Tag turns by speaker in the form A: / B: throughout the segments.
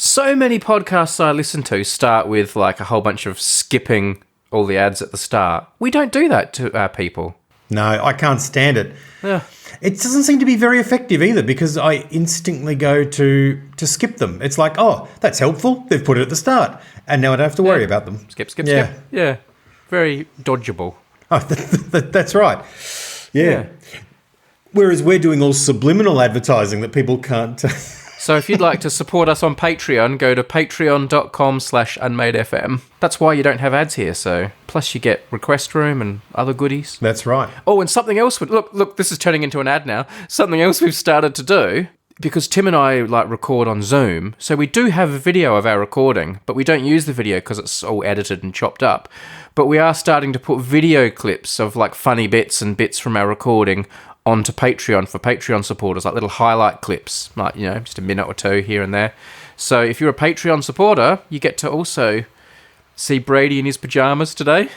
A: So many podcasts I listen to start with like a whole bunch of skipping all the ads at the start. We don't do that to our people.
B: No, I can't stand it.
A: Yeah.
B: It doesn't seem to be very effective either because I instantly go to skip them. It's like, oh, that's helpful. They've put it at the start. And now I don't have to worry about them.
A: Skip. Yeah. Very dodgeable.
B: Oh, that's right. Yeah. Whereas we're doing all subliminal advertising that people can't...
A: So if you'd like to support us on Patreon, go to patreon.com/unmadefm. That's why you don't have ads here, so... Plus you get request room and other goodies.
B: That's right.
A: Oh, and something else... Look, this is turning into an ad now. Something else we've started to do, because Tim and I record on Zoom, so we do have a video of our recording, but we don't use the video because it's all edited and chopped up. But we are starting to put video clips of funny bits and bits from our recording onto Patreon for Patreon supporters, like little highlight clips, just a minute or two here and there. So if you're a Patreon supporter, you get to also see Brady in his pajamas today,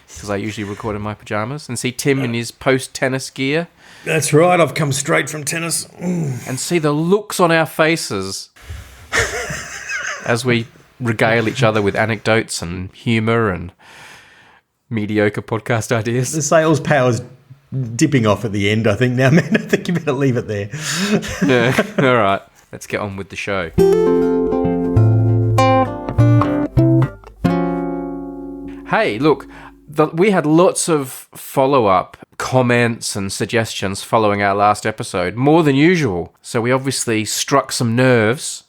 A: because I usually record in my pajamas, and see Tim in his post-tennis gear.
B: That's right, I've come straight from tennis.
A: And see the looks on our faces as we regale each other with anecdotes and humour and mediocre podcast ideas.
B: The sales power's dipping off at the end, I think now, man. I think you better leave it there.
A: Yeah, all right. Let's get on with the show. Hey, look, we had lots of follow-up comments and suggestions following our last episode, more than usual. So we obviously struck some nerves,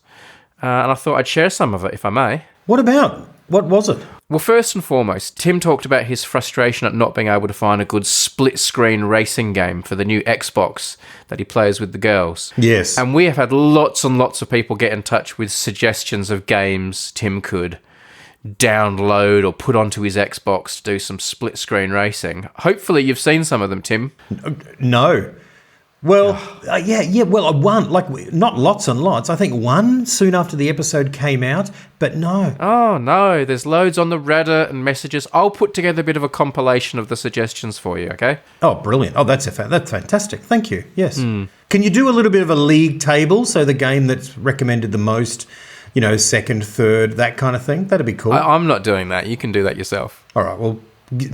A: and I thought I'd share some of it, if I may.
B: What about? What was it?
A: Well, first and foremost, Tim talked about his frustration at not being able to find a good split-screen racing game for the new Xbox that he plays with the girls.
B: Yes.
A: And we have had lots and lots of people get in touch with suggestions of games Tim could download or put onto his Xbox to do some split-screen racing. Hopefully you've seen some of them, Tim.
B: No. Well, well, one, not lots and lots. I think one soon after the episode came out, but no.
A: Oh, no, there's loads on the Reddit and messages. I'll put together a bit of a compilation of the suggestions for you, okay?
B: Oh, brilliant. Oh, that's fantastic. Thank you. Yes. Can you do a little bit of a league table, so the game that's recommended the most, second, third, that kind of thing? That'd be cool.
A: I'm not doing that. You can do that yourself.
B: All right, well,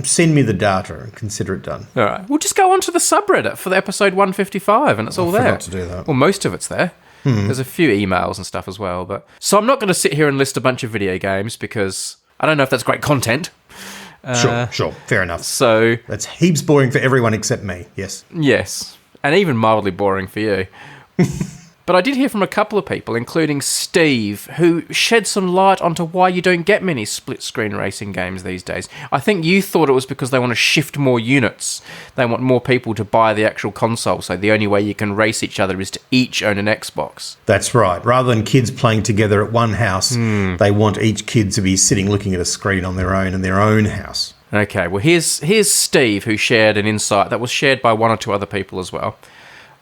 B: send me the data and consider it done.
A: All right. We'll just go onto the subreddit for the episode 155 and it's all there. I
B: forgot to do that.
A: Well, most of it's there. There's a few emails and stuff as well. So I'm not going to sit here and list a bunch of video games because I don't know if that's great content.
B: Sure. Fair enough.
A: So
B: that's heaps boring for everyone except me. Yes.
A: Yes. And even mildly boring for you. But I did hear from a couple of people, including Steve, who shed some light onto why you don't get many split-screen racing games these days. I think you thought it was because they want to shift more units. They want more people to buy the actual console, so the only way you can race each other is to each own an Xbox.
B: That's right. Rather than kids playing together at one house, they want each kid to be sitting looking at a screen on their own in their own house.
A: Okay, well, here's Steve, who shared an insight that was shared by one or two other people as well.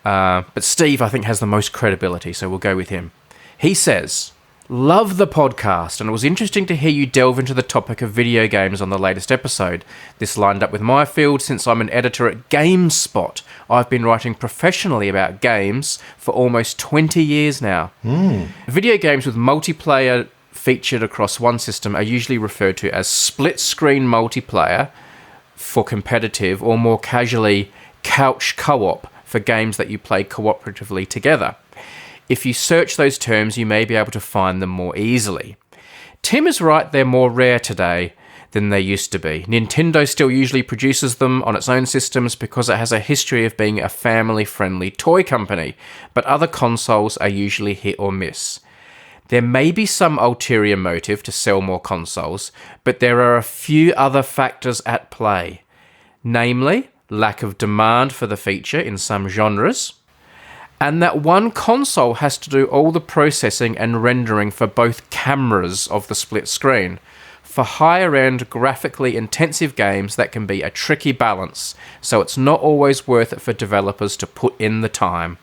A: But Steve, I think, has the most credibility, so we'll go with him. He says, "Love the podcast, and it was interesting to hear you delve into the topic of video games on the latest episode. This lined up with my field since I'm an editor at GameSpot. I've been writing professionally about games for almost 20 years now. Video games with multiplayer featured across one system are usually referred to as split-screen multiplayer for competitive, or more casually, couch co-op for games that you play cooperatively together. If you search those terms, you may be able to find them more easily. Tim is right, they're more rare today than they used to be. Nintendo still usually produces them on its own systems because it has a history of being a family-friendly toy company, but other consoles are usually hit or miss. There may be some ulterior motive to sell more consoles, but there are a few other factors at play. Namely, lack of demand for the feature in some genres, and that one console has to do all the processing and rendering for both cameras of the split screen. For higher-end, graphically intensive games, that can be a tricky balance, so it's not always worth it for developers to put in the time.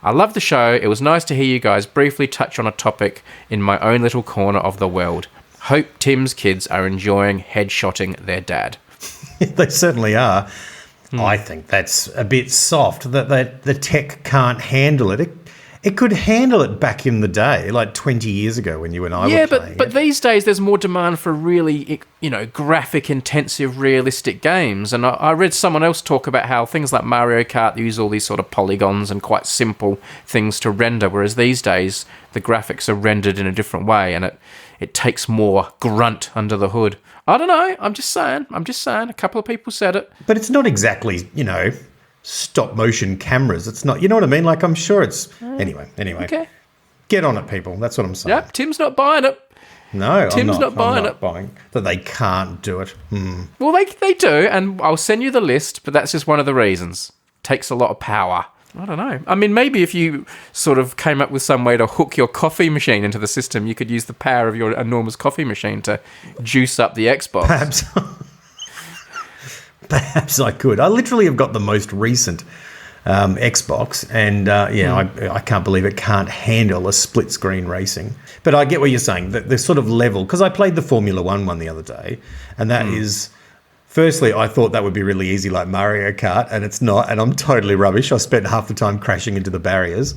A: I love the show. It was nice to hear you guys briefly touch on a topic in my own little corner of the world. Hope Tim's kids are enjoying headshotting their dad."
B: They certainly are. I think that's a bit soft, that the tech can't handle it. It could handle it back in the day, like 20 years ago when you and I were playing.
A: But these days there's more demand for really, graphic intensive, realistic games. And I read someone else talk about how things like Mario Kart use all these sort of polygons and quite simple things to render, whereas these days the graphics are rendered in a different way and it takes more grunt under the hood. I don't know. I'm just saying. A couple of people said it.
B: But it's not exactly, stop motion cameras. It's not, you know what I mean? Like, I'm sure it's... Anyway.
A: Okay.
B: Get on it, people. That's what I'm saying.
A: Yep, Tim's not buying it.
B: No,
A: Tim's not buying it.
B: That they can't do it.
A: Well, they do, and I'll send you the list, but that's just one of the reasons. Takes a lot of power. I don't know. I mean, maybe if you sort of came up with some way to hook your coffee machine into the system, you could use the power of your enormous coffee machine to juice up the Xbox.
B: Perhaps I could. I literally have got the most recent Xbox, and I can't believe it can't handle a split screen racing. But I get what you're saying. The sort of level, because I played the Formula One the other day, and that is, firstly, I thought that would be really easy like Mario Kart, and it's not, and I'm totally rubbish. I spent half the time crashing into the barriers,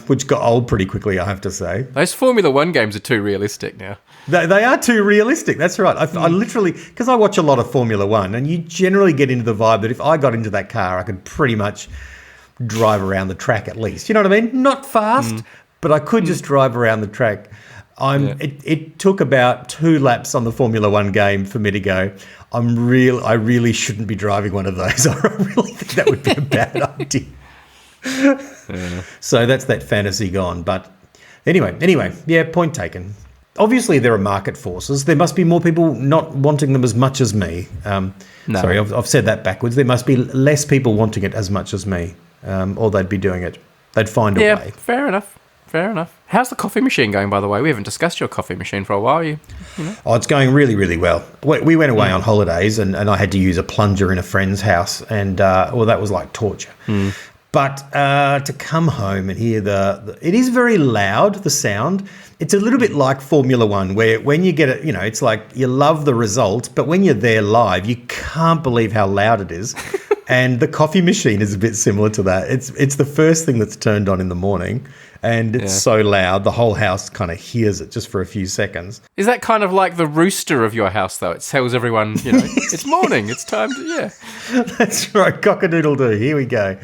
B: which got old pretty quickly, I have to say.
A: Those Formula One games are too realistic now.
B: They are too realistic. That's right. I literally, because I watch a lot of Formula One, and you generally get into the vibe that if I got into that car, I could pretty much drive around the track at least. You know what I mean? Not fast, but I could just drive around the track. It took about 2 laps on the Formula One game for me to go, I really shouldn't be driving one of those. I really think that would be a bad idea. So that's that fantasy gone. But anyway, yeah, point taken. Obviously, there are market forces. There must be more people not wanting them as much as me.
A: No.
B: Sorry, I've said that backwards. There must be less people wanting it as much as me, or they'd be doing it. They'd find a way.
A: Yeah, fair enough. How's the coffee machine going, by the way? We haven't discussed your coffee machine for a while.
B: Oh, it's going really, really well. We went away on holidays, and I had to use a plunger in a friend's house, and that was like torture. But to come home and hear it is very loud, the sound. It's a little bit like Formula One, where when you get it, it's like you love the result, but when you're there live, you can't believe how loud it is. And the coffee machine is a bit similar to that. It's the first thing that's turned on in the morning, and it's so loud, the whole house kind of hears it just for a few seconds.
A: Is that kind of like the rooster of your house, though? It tells everyone, it's morning, it's time to,
B: That's right, cock-a-doodle-doo, here we go.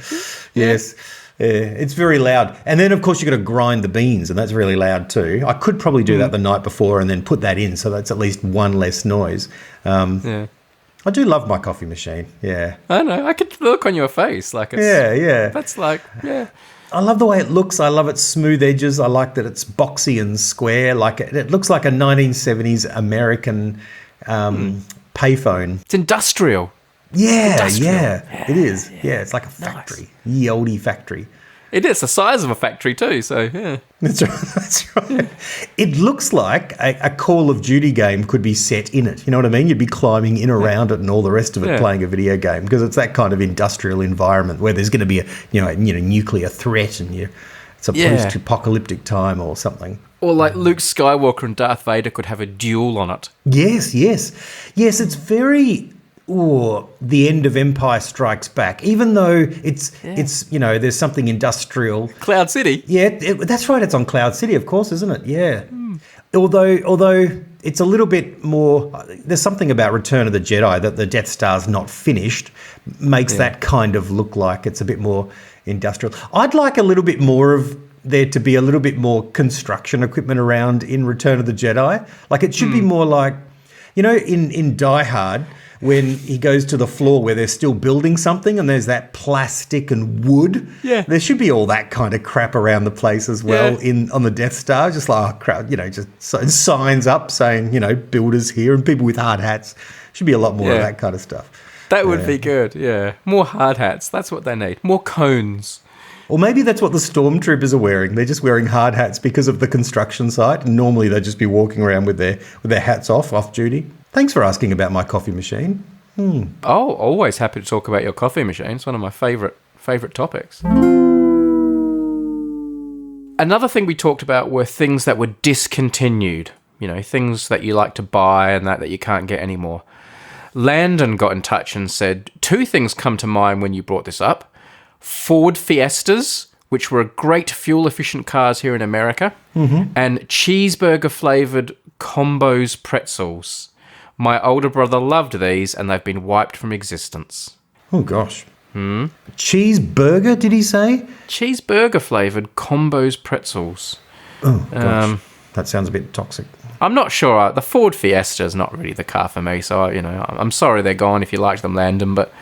B: Yes. Yeah, it's very loud. And then, of course, you've got to grind the beans, and that's really loud too. I could probably do that the night before and then put that in, so that's at least one less noise. I do love my coffee machine, yeah.
A: I know. I could look on your face. Like it's,
B: yeah.
A: That's like,
B: I love the way it looks. I love its smooth edges. I like that it's boxy and square. Like it looks like a 1970s American payphone.
A: It's industrial.
B: Yeah, it is. Yeah, it's like a factory. Nice. Ye olde factory.
A: It is the size of a factory too, so yeah.
B: That's right. It looks like a Call of Duty game could be set in it. You know what I mean? You'd be climbing in around it and all the rest of it playing a video game, because it's that kind of industrial environment where there's going to be a nuclear threat, and it's a post-apocalyptic time or something.
A: Or like Luke Skywalker and Darth Vader could have a duel on it.
B: Yes. It's very... the end of Empire Strikes Back, even though it's there's something industrial.
A: Cloud City.
B: Yeah, that's right. It's on Cloud City, of course, isn't it? Yeah. Although it's a little bit more. There's something about Return of the Jedi that the Death Star's not finished makes that kind of look like it's a bit more industrial. I'd like a little bit more of there to be a little bit more construction equipment around in Return of the Jedi. Like it should be more like, in Die Hard, when he goes to the floor where they're still building something and there's that plastic and wood. Yeah. There should be all that kind of crap around the place as well on the Death Star. Just like, crowd, just signs up saying, builders here, and people with hard hats. Should be a lot more of that kind of stuff.
A: That would be good, yeah. More hard hats. That's what they need. More cones.
B: Or maybe that's what the stormtroopers are wearing. They're just wearing hard hats because of the construction site. And normally they'd just be walking around with their hats off duty. Thanks for asking about my coffee machine.
A: Oh, always happy to talk about your coffee machine. It's one of my favourite topics. Another thing we talked about were things that were discontinued. Things that you like to buy and that you can't get anymore. Landon got in touch and said, 2 things come to mind when you brought this up. Ford Fiestas, which were great fuel-efficient cars here in America, and cheeseburger-flavoured Combos pretzels. My older brother loved these, and they've been wiped from existence.
B: Oh, gosh. Cheeseburger, did he say?
A: Cheeseburger-flavoured Combos pretzels.
B: Oh, gosh. That sounds a bit toxic.
A: I'm not sure. The Ford Fiesta is not really the car for me, so, I'm sorry they're gone if you like them, Landon, but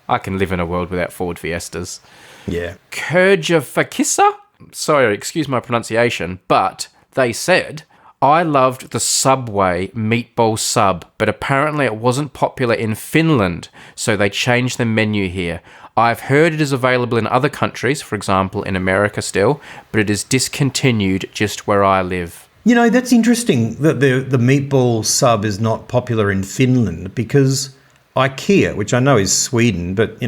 A: I can live in a world without Ford Fiestas.
B: Yeah.
A: Kurjafakissa? Sorry, excuse my pronunciation, but they said, I loved the Subway meatball sub, but apparently it wasn't popular in Finland, so they changed the menu here. I've heard it is available in other countries, for example, in America still, but it is discontinued just where I live.
B: That's interesting that the meatball sub is not popular in Finland because IKEA, which I know is Sweden, but,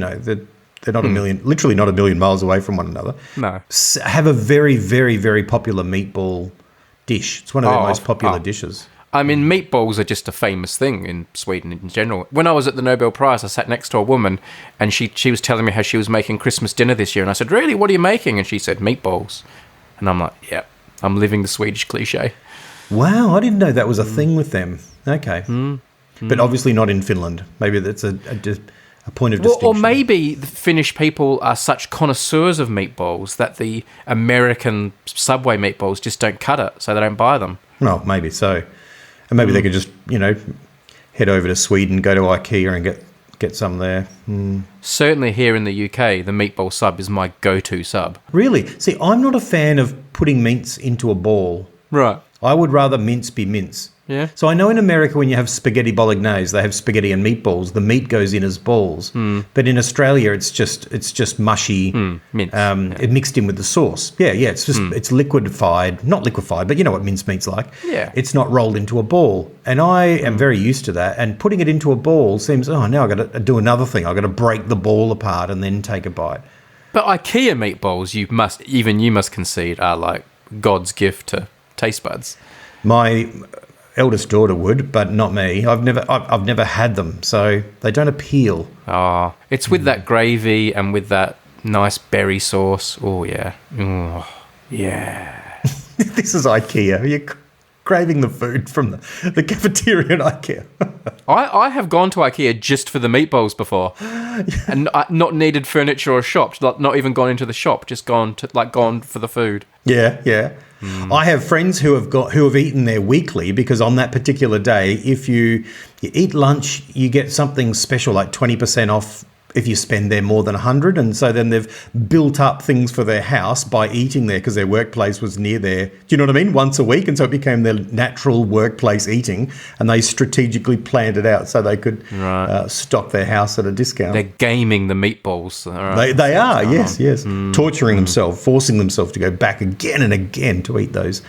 B: they're not literally not a million miles away from one another.
A: No.
B: Have a very, very, very popular meatball dish. It's one of their most popular dishes.
A: I mean, meatballs are just a famous thing in Sweden in general. When I was at the Nobel Prize, I sat next to a woman and she was telling me how she was making Christmas dinner this year. And I said, really, what are you making? And she said, meatballs. And I'm like, yeah. I'm living the Swedish cliche.
B: Wow, I didn't know that was a thing with them. Okay. But obviously not in Finland. Maybe that's a point of distinction.
A: Or maybe the Finnish people are such connoisseurs of meatballs that the American Subway meatballs just don't cut it, so they don't buy them.
B: Well, maybe so. And maybe they could just, head over to Sweden, go to IKEA and get some there.
A: Certainly here in the UK, the meatball sub is my go-to sub.
B: Really? See, I'm not a fan of putting mince into a ball.
A: Right.
B: I would rather mince be mince.
A: Yeah.
B: So I know in America when you have spaghetti bolognese, they have spaghetti and meatballs. The meat goes in as balls. But in Australia, it's just mushy.
A: Mince.
B: It mixed in with the sauce. Yeah. It's just it's liquefied, not liquefied, but you know what mincemeat's like.
A: Yeah.
B: It's not rolled into a ball, and I am very used to that. And putting it into a ball seems now I got to do another thing. I got to break the ball apart and then take a bite.
A: But IKEA meatballs, you must concede, are like God's gift to taste buds.
B: My eldest daughter would, but not me. I've never had them, so they don't appeal.
A: Oh, it's with that gravy and with that nice berry sauce. Oh, yeah. Oh, yeah.
B: This is IKEA. You're craving the food from the cafeteria at IKEA.
A: I have gone to IKEA just for the meatballs before, and not needed furniture or shops. Not even gone into the shop. Just gone for the food.
B: Yeah. I have friends who have eaten there weekly because on that particular day, if you eat lunch, you get something special like 20% off if you spend there more than 100. And so then they've built up things for their house by eating there because their workplace was near there. Do you know what I mean? Once a week. And so it became their natural workplace eating, and they strategically planned it out so they could stock their house at a discount.
A: They're gaming the meatballs. Right?
B: They are, yes. Torturing themselves, forcing themselves to go back again and again to eat those,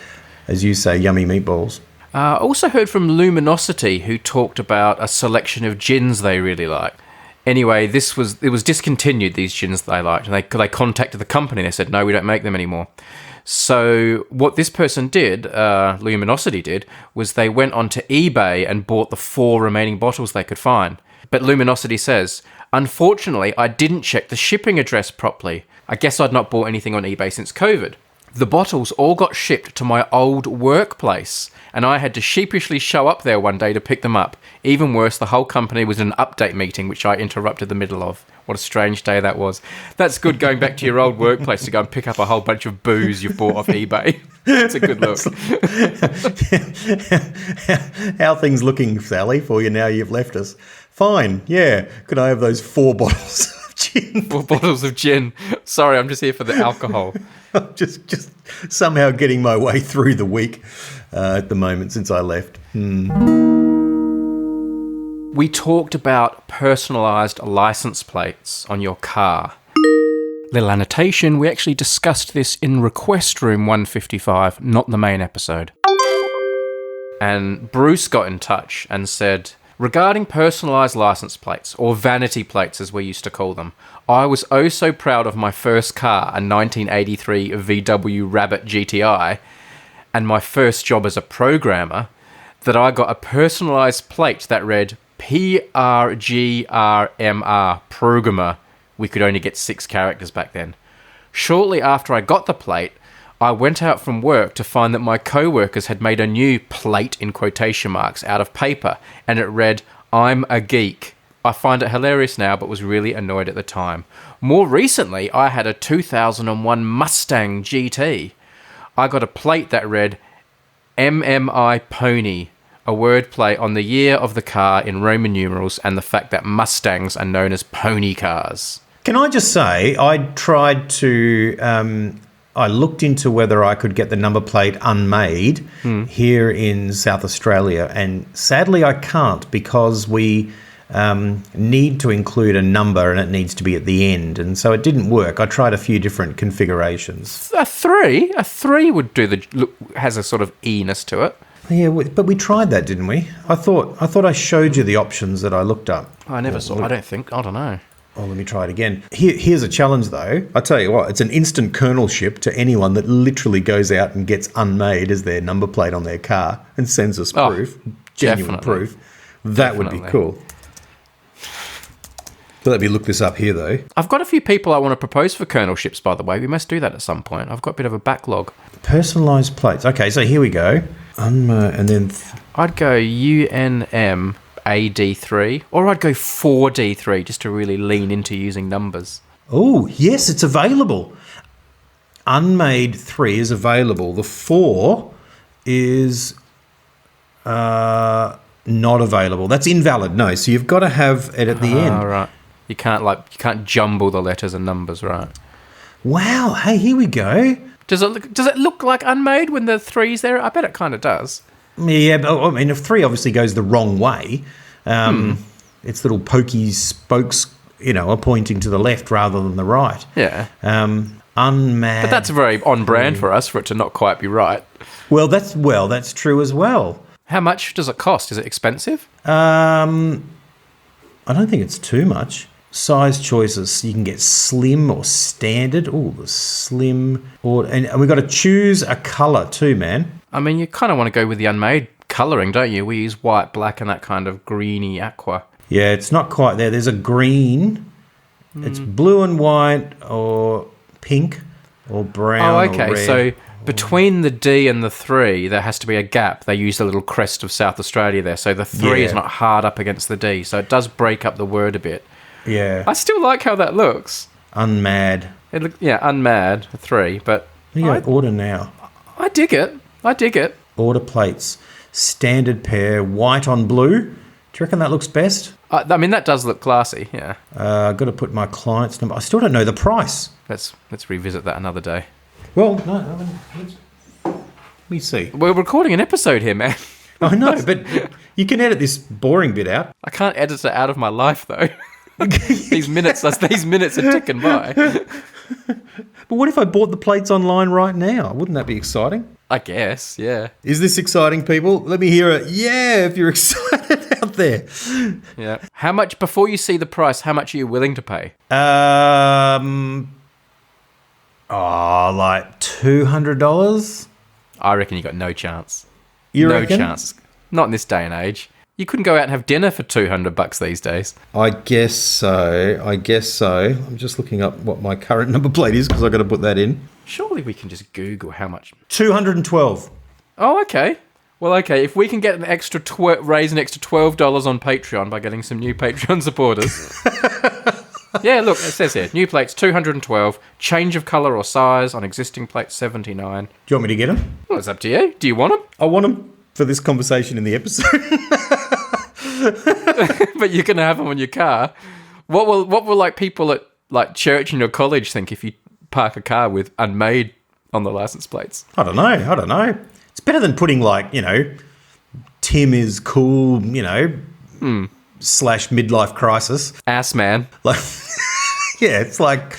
B: as you say, yummy meatballs.
A: I also heard from Luminosity, who talked about a selection of gins they really like. Anyway, it was discontinued, these gins they liked. And they contacted the company. They said, no, we don't make them anymore. So what this person did, Luminosity did, was they went onto eBay and bought the 4 remaining bottles they could find. But Luminosity says, unfortunately, I didn't check the shipping address properly. I guess I'd not bought anything on eBay since COVID. The bottles all got shipped to my old workplace, and I had to sheepishly show up there one day to pick them up. Even worse, the whole company was in an update meeting, which I interrupted the middle of. What a strange day that was. That's good, going back to your old workplace to go and pick up a whole bunch of booze you've bought off eBay. It's a good look.
B: How are things looking, Sally, for you now you've left us? Fine, yeah. Could I have those 4 bottles of gin?
A: 4 bottles of gin. Sorry, I'm just here for the alcohol.
B: I'm just somehow getting my way through the week at the moment since I left.
A: We talked about personalised license plates on your car. Little annotation, we actually discussed this in Request Room 155, not the main episode. And Bruce got in touch and said, regarding personalised license plates, or vanity plates as we used to call them, I was oh so proud of my first car, a 1983 VW Rabbit GTI, and my first job as a programmer, that I got a personalised plate that read PRGRMR, programmer. We could only get 6 characters back then. Shortly after I got the plate, I went out from work to find that my co-workers had made a new plate in quotation marks out of paper, and it read, "I'm a geek." I find it hilarious now, but was really annoyed at the time. More recently, I had a 2001 Mustang GT. I got a plate that read, "MMI Pony," a wordplay on the year of the car in Roman numerals and the fact that Mustangs are known as pony cars.
B: Can I just say, I tried to... I looked into whether I could get the number plate unmade here in South Australia, and sadly I can't, because we need to include a number and it needs to be at the end, and so it didn't work. I tried a few different configurations.
A: A three would do has a sort of E-ness to it.
B: Yeah, but we tried that, didn't we? I thought I showed you the options that I looked up.
A: I never saw. I don't know.
B: Oh, let me try it again. Here's a challenge, though. I tell you what, it's an instant kernelship to anyone that literally goes out and gets Unmade as their number plate on their car and sends us proof, genuine proof. That would be cool. So let me look this up here, though.
A: I've got a few people I want to propose for kernelships, by the way. We must do that at some point. I've got a bit of a backlog.
B: Personalised plates. Okay, so here we go. And then...
A: I'd go UNM AD3, or I'd go 4D3 just to really lean into using numbers.
B: Oh, yes, it's available. Unmade 3 is available. The 4 is not available. That's invalid. No, so you've got to have it at the end.
A: Right. You can't jumble the letters and numbers, right?
B: Wow. Hey, here we go.
A: Does it look like Unmade when the 3's there? I bet it kind of does.
B: Yeah, but I mean, if 3 obviously goes the wrong way, its little pokey spokes, are pointing to the left rather than the right.
A: Yeah.
B: Unmade.
A: But that's very on brand for us, for it to not quite be right.
B: Well, that's true as well.
A: How much does it cost? Is it expensive?
B: I don't think it's too much. Size choices, you can get slim or standard. Oh, the slim, and we've got to choose a colour too, man.
A: I mean, you kind of want to go with the Unmade colouring, don't you? We use white, black, and that kind of greeny aqua.
B: Yeah, it's not quite there. There's a green. It's blue and white, or pink, or brown.
A: Oh, okay.
B: Or red.
A: So between the D and the 3, there has to be a gap. They use the little crest of South Australia there, so the 3 is not hard up against the D, so it does break up the word a bit.
B: Yeah.
A: I still like how that looks.
B: Unmade.
A: Unmade 3, but
B: you go order now.
A: I dig it.
B: Order plates. Standard pair, white on blue. Do you reckon that looks best?
A: I mean, that does look classy, yeah.
B: I've got to put my client's number. I still don't know the price.
A: Let's revisit that another day.
B: Well, no, let me see.
A: We're recording an episode here, man.
B: I know, but you can edit this boring bit out.
A: I can't edit it out of my life, though. These minutes are ticking by.
B: But what if I bought the plates online right now? Wouldn't that be exciting?
A: I guess, yeah.
B: Is this exciting, people? Let me hear it. Yeah, if you're excited out there.
A: Yeah. How much, before you see the price, how much are you willing to pay?
B: Like $200?
A: I reckon you got no chance.
B: You reckon?
A: No chance. Not in this day and age. You couldn't go out and have dinner for $200 these days.
B: I guess so. I'm just looking up what my current number plate is because I've got to put that in.
A: Surely we can just Google how much.
B: 212.
A: Oh, okay. Well, okay. If we can get raise an extra $12 on Patreon by getting some new Patreon supporters. Yeah, look, it says here, new plates 212, change of colour or size on existing plates 79.
B: Do you want me to get them?
A: Well, it's up to you. Do you want them?
B: I want them for this conversation in the episode.
A: But you're going to have them on your car. What will like people at like church and your college think if you park a car with Unmade on the license plates?
B: I don't know. It's better than putting like, Tim is cool, / midlife crisis.
A: Ass man.
B: Like, yeah, it's like...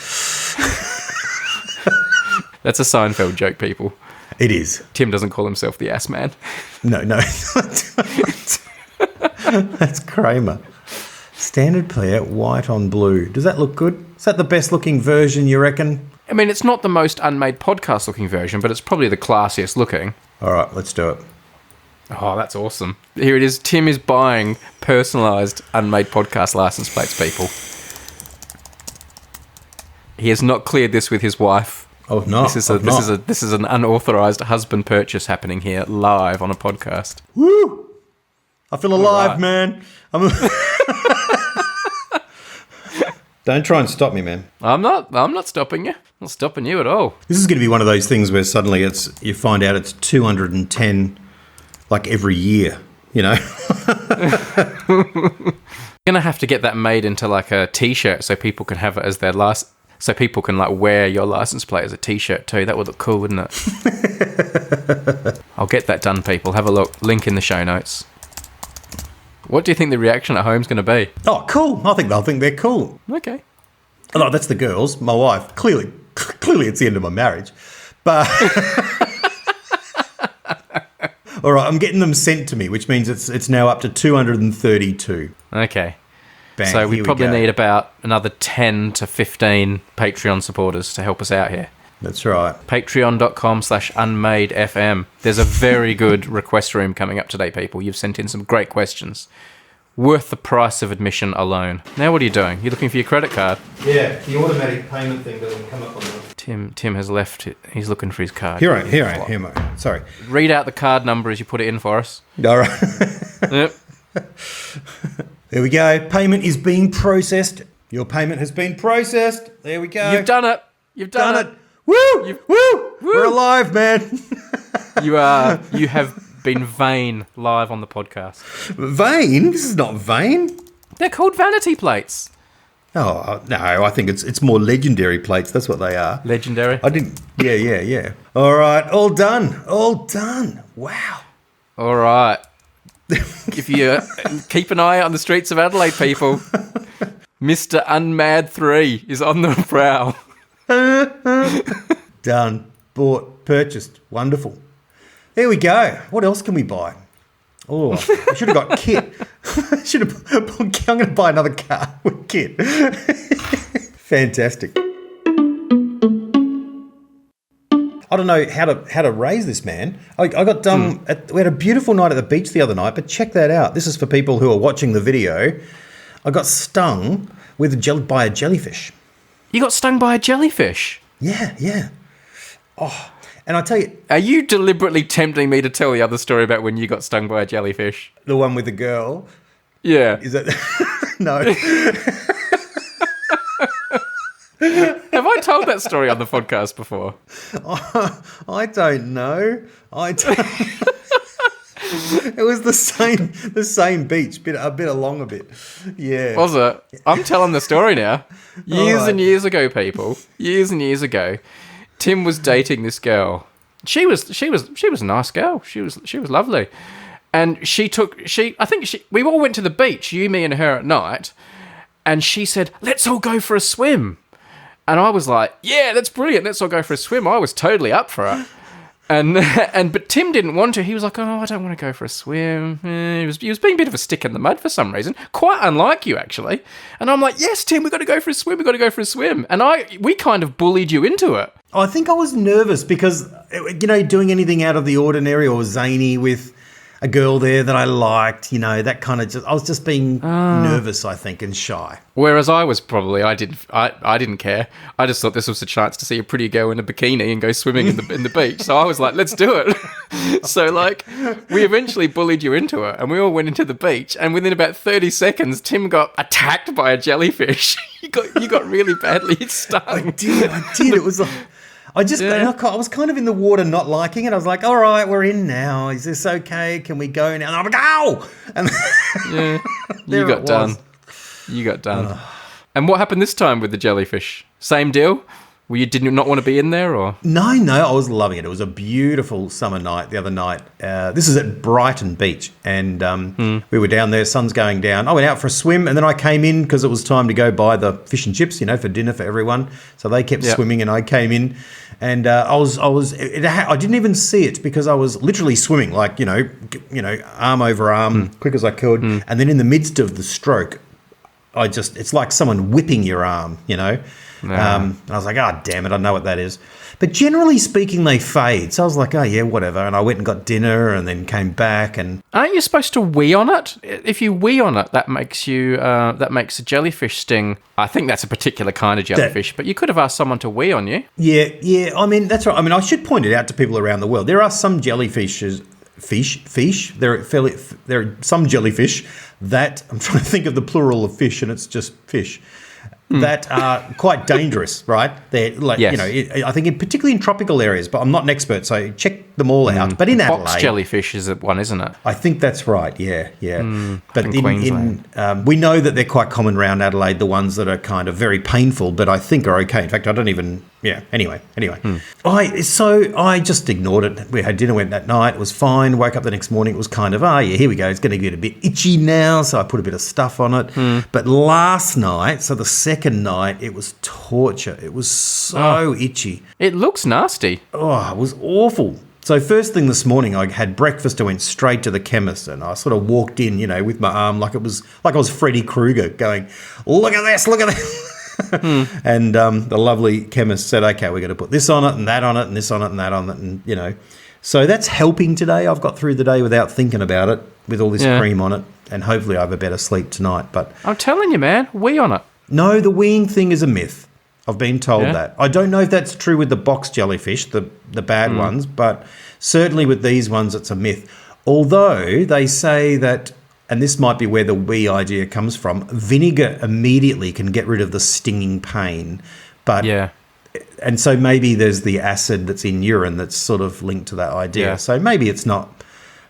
A: That's a Seinfeld joke, people.
B: It is.
A: Tim doesn't call himself the ass man.
B: No. That's Kramer. Standard player, white on blue. Does that look good? Is that the best looking version, you reckon?
A: I mean, it's not the most Unmade Podcast looking version, but it's probably the classiest looking.
B: All right, let's do it.
A: Oh, that's awesome. Here it is. Tim is buying personalised Unmade Podcast license plates, people. He has not cleared this with his wife.
B: Oh, no.
A: This is an unauthorized husband purchase happening here live on a podcast.
B: Woo! I feel alive,
A: right.
B: man. Don't try and stop me, man.
A: I'm not stopping you. I'm not stopping you at all.
B: This is going to be one of those things where suddenly you find out it's 210 like every year, you know?
A: You're gonna have to get that made into like a t-shirt so people can have it as their so people can like wear your license plate as a t-shirt too. That would look cool, wouldn't it? I'll get that done, people. Have a look. Link in the show notes. What do you think the reaction at home's going to be?
B: Oh, cool. I think they'll think they're cool.
A: Okay.
B: Oh, that's the girls. My wife. Clearly it's the end of my marriage. But all right, I'm getting them sent to me, which means it's now up to 232.
A: Okay.
B: Bang,
A: so we
B: here
A: probably
B: go.
A: need about another 10 to 15 Patreon supporters to help us out here.
B: That's right.
A: Patreon.com/unmadefm. There's a very good request room coming up today, people. You've sent in some great questions. Worth the price of admission alone. Now what are you doing? You're looking for your credit card?
B: Yeah, the automatic payment thing doesn't come up on the...
A: Tim has left it. He's looking for his card.
B: Here I am. Sorry.
A: Read out the card number as you put it in for us.
B: All right.
A: Yep.
B: There we go. Payment is being processed. Your payment has been processed. There we go.
A: You've done it. You've done it.
B: Woo! Woo! We're alive, man.
A: You have been vain live on the podcast.
B: Vain? This is not vain.
A: They're called vanity plates.
B: Oh, no, I think it's more legendary plates. That's what they are.
A: Legendary?
B: I didn't... Yeah. All right, all done. Wow.
A: All right. If you keep an eye out on the streets of Adelaide, people, Mr. Unmade 3 is on the prowl.
B: Done. Bought. Purchased. Wonderful. There we go. What else can we buy? Oh, I should have got Kit. I'm going to buy another car with Kit. Fantastic. I don't know how to raise this, man. I got done. We had a beautiful night at the beach the other night, but check that out. This is for people who are watching the video. I got stung by a jellyfish.
A: You got stung by a jellyfish?
B: Yeah. Oh, and I tell you...
A: Are you deliberately tempting me to tell the other story about when you got stung by a jellyfish?
B: The one with the girl?
A: Yeah.
B: Is that... No.
A: Have I told that story on the podcast before?
B: I don't know. It was the same beach, a bit along a bit. Yeah.
A: Was it? I'm telling the story now. Years and years ago, people. Years and years ago, Tim was dating this girl. She was a nice girl. She was lovely, and we all went to the beach, you, me, and her at night, and she said, "Let's all go for a swim." And I was like, "Yeah, that's brilliant. Let's all go for a swim." I was totally up for it. But Tim didn't want to. He was like, "Oh, I don't want to go for a swim." He was being a bit of a stick in the mud for some reason. Quite unlike you, actually. And I'm like, "Yes, Tim, we've got to go for a swim. We've got to go for a swim." And we kind of bullied you into it.
B: I think I was nervous because, doing anything out of the ordinary or zany with a girl there that I liked, that kind of I was just being nervous, I think, and shy.
A: Whereas I was probably, I didn't care. I just thought this was a chance to see a pretty girl in a bikini and go swimming in the beach. So I was like, let's do it. So we eventually bullied you into it, and we all went into the beach. And within about 30 seconds, Tim got attacked by a jellyfish. You got really badly stung.
B: I did. It was like... I was kind of in the water not liking it. I was like, all right, we're in now. Is this okay? Can we go now? And I'm like, ow! And
A: yeah, you got done. You got done. And what happened this time with the jellyfish? Same deal? Did you not want to be in there, or?
B: No, I was loving it. It was a beautiful summer night the other night. This is at Brighton Beach, and we were down there, sun's going down. I went out for a swim, and then I came in because it was time to go buy the fish and chips, for dinner for everyone. So they kept swimming, and I came in, and I didn't even see it because I was literally swimming, like, arm over arm, quick as I could. And then in the midst of the stroke, it's like someone whipping your arm, And I was like, oh, damn it, I know what that is. But generally speaking, they fade. So I was like, oh, yeah, whatever. And I went and got dinner and then came back. And
A: aren't you supposed to wee on it? If you wee on it, that makes a jellyfish sting. I think that's a particular kind of jellyfish, but you could have asked someone to wee on you.
B: Yeah. I mean, that's right. I mean, I should point it out to people around the world. There are some jellyfishes, There are some jellyfish that, I'm trying to think of the plural of fish, and it's just fish, that are quite dangerous, right? They're like,
A: Yes.
B: I think particularly in tropical areas, but I'm not an expert, so check them all out. But in Adelaide,
A: Box jellyfish is one, isn't it?
B: I think that's right. Yeah. But
A: in Queensland.
B: we know that they're quite common around Adelaide. The ones that are kind of very painful, but I think are okay. In fact, I don't even. Yeah. Anyway. I just ignored it. We had dinner, went that night. It was fine. Woke up the next morning. It was kind of here we go. It's going to get a bit itchy now. So I put a bit of stuff on it. But last night, so the second night, it was torture. It was so itchy.
A: It looks nasty.
B: Oh, it was awful. So first thing this morning, I had breakfast. I went straight to the chemist, and I sort of walked in, with my arm like I was Freddy Krueger, going, "Look at this! Look at this!" And the lovely chemist said, "Okay, we're going to put this on it, and that on it, and this on it, and that on it," and So that's helping today. I've got through the day without thinking about it, with all this cream on it, and hopefully I have a better sleep tonight. But
A: I'm telling you, man, wee on it.
B: No, the weeing thing is a myth. I've been told that. I don't know if that's true with the box jellyfish, the bad ones, but certainly with these ones, it's a myth. Although they say that, and this might be where the wee idea comes from, vinegar immediately can get rid of the stinging pain. But and so maybe there's the acid that's in urine that's sort of linked to that idea.
A: Yeah.
B: So maybe it's not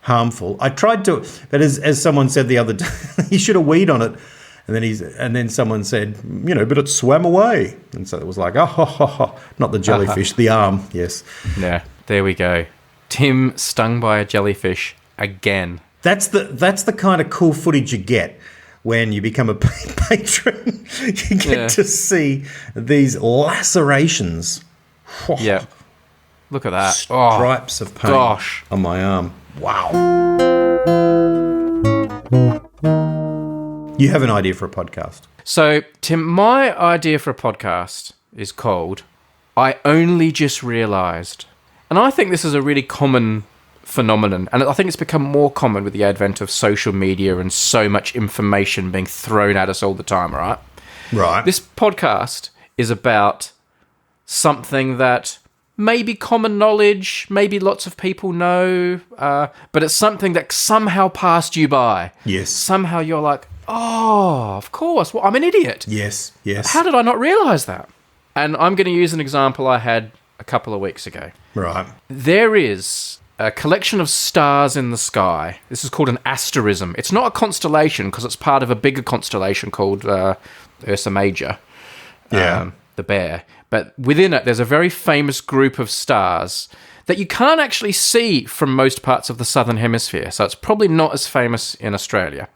B: harmful. I tried to, but as someone said the other day, you should have weed on it. And then someone said, but it swam away. And so it was like, not the jellyfish, the arm, yes.
A: Yeah, there we go. Tim stung by a jellyfish again.
B: That's the kind of cool footage you get when you become a patron. You get to see these lacerations.
A: Yeah. Look at that.
B: Stripes of pain on my arm. Wow. You have an idea for a podcast.
A: So, Tim, my idea for a podcast is called I Only Just Realised. And I think this is a really common phenomenon. And I think it's become more common with the advent of social media and so much information being thrown at us all the time, right?
B: Right.
A: This podcast is about something that maybe common knowledge, maybe lots of people know, but it's something that somehow passed you by.
B: Yes.
A: Somehow you're like, oh, of course. Well, I'm an idiot.
B: Yes.
A: How did I not realise that? And I'm going to use an example I had a couple of weeks ago.
B: Right. There
A: is a collection of stars in the sky. This is called an asterism. It's not a constellation because it's part of a bigger constellation called Ursa Major, the bear. But within it, there's a very famous group of stars that you can't actually see from most parts of the southern hemisphere. So it's probably not as famous in Australia.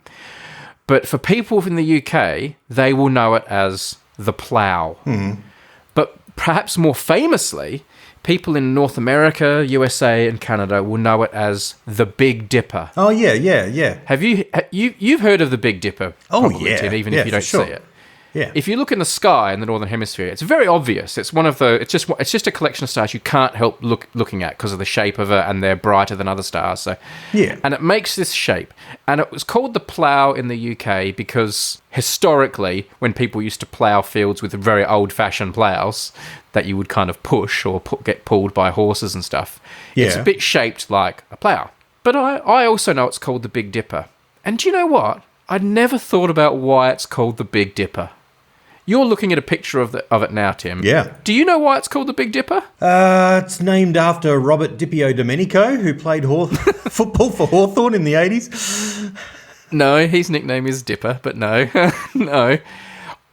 A: But for people in the UK, they will know it as the Plough. But perhaps more famously, people in North America, USA, and Canada will know it as the Big Dipper.
B: Oh, yeah.
A: Have you've heard of the Big Dipper?
B: Oh,
A: probably,
B: yeah.
A: Tim, even if you don't see it.
B: Yeah.
A: If you look in the sky in the northern hemisphere, it's very obvious. It's one of the. It's just a collection of stars you can't help looking at because of the shape of it, and they're brighter than other stars. So and it makes this shape, and it was called the Plough in the UK because historically, when people used to plough fields with very old-fashioned ploughs that you would kind of push or get pulled by horses and stuff, it's a bit shaped like a plough. But I also know it's called the Big Dipper, and do you know what? I'd never thought about why it's called the Big Dipper. You're looking at a picture of it now, Tim.
B: Yeah.
A: Do you know why it's called the Big Dipper?
B: It's named after Robert Dipio Domenico, who played football for Hawthorn in the 80s.
A: No, his nickname is Dipper, but no. No.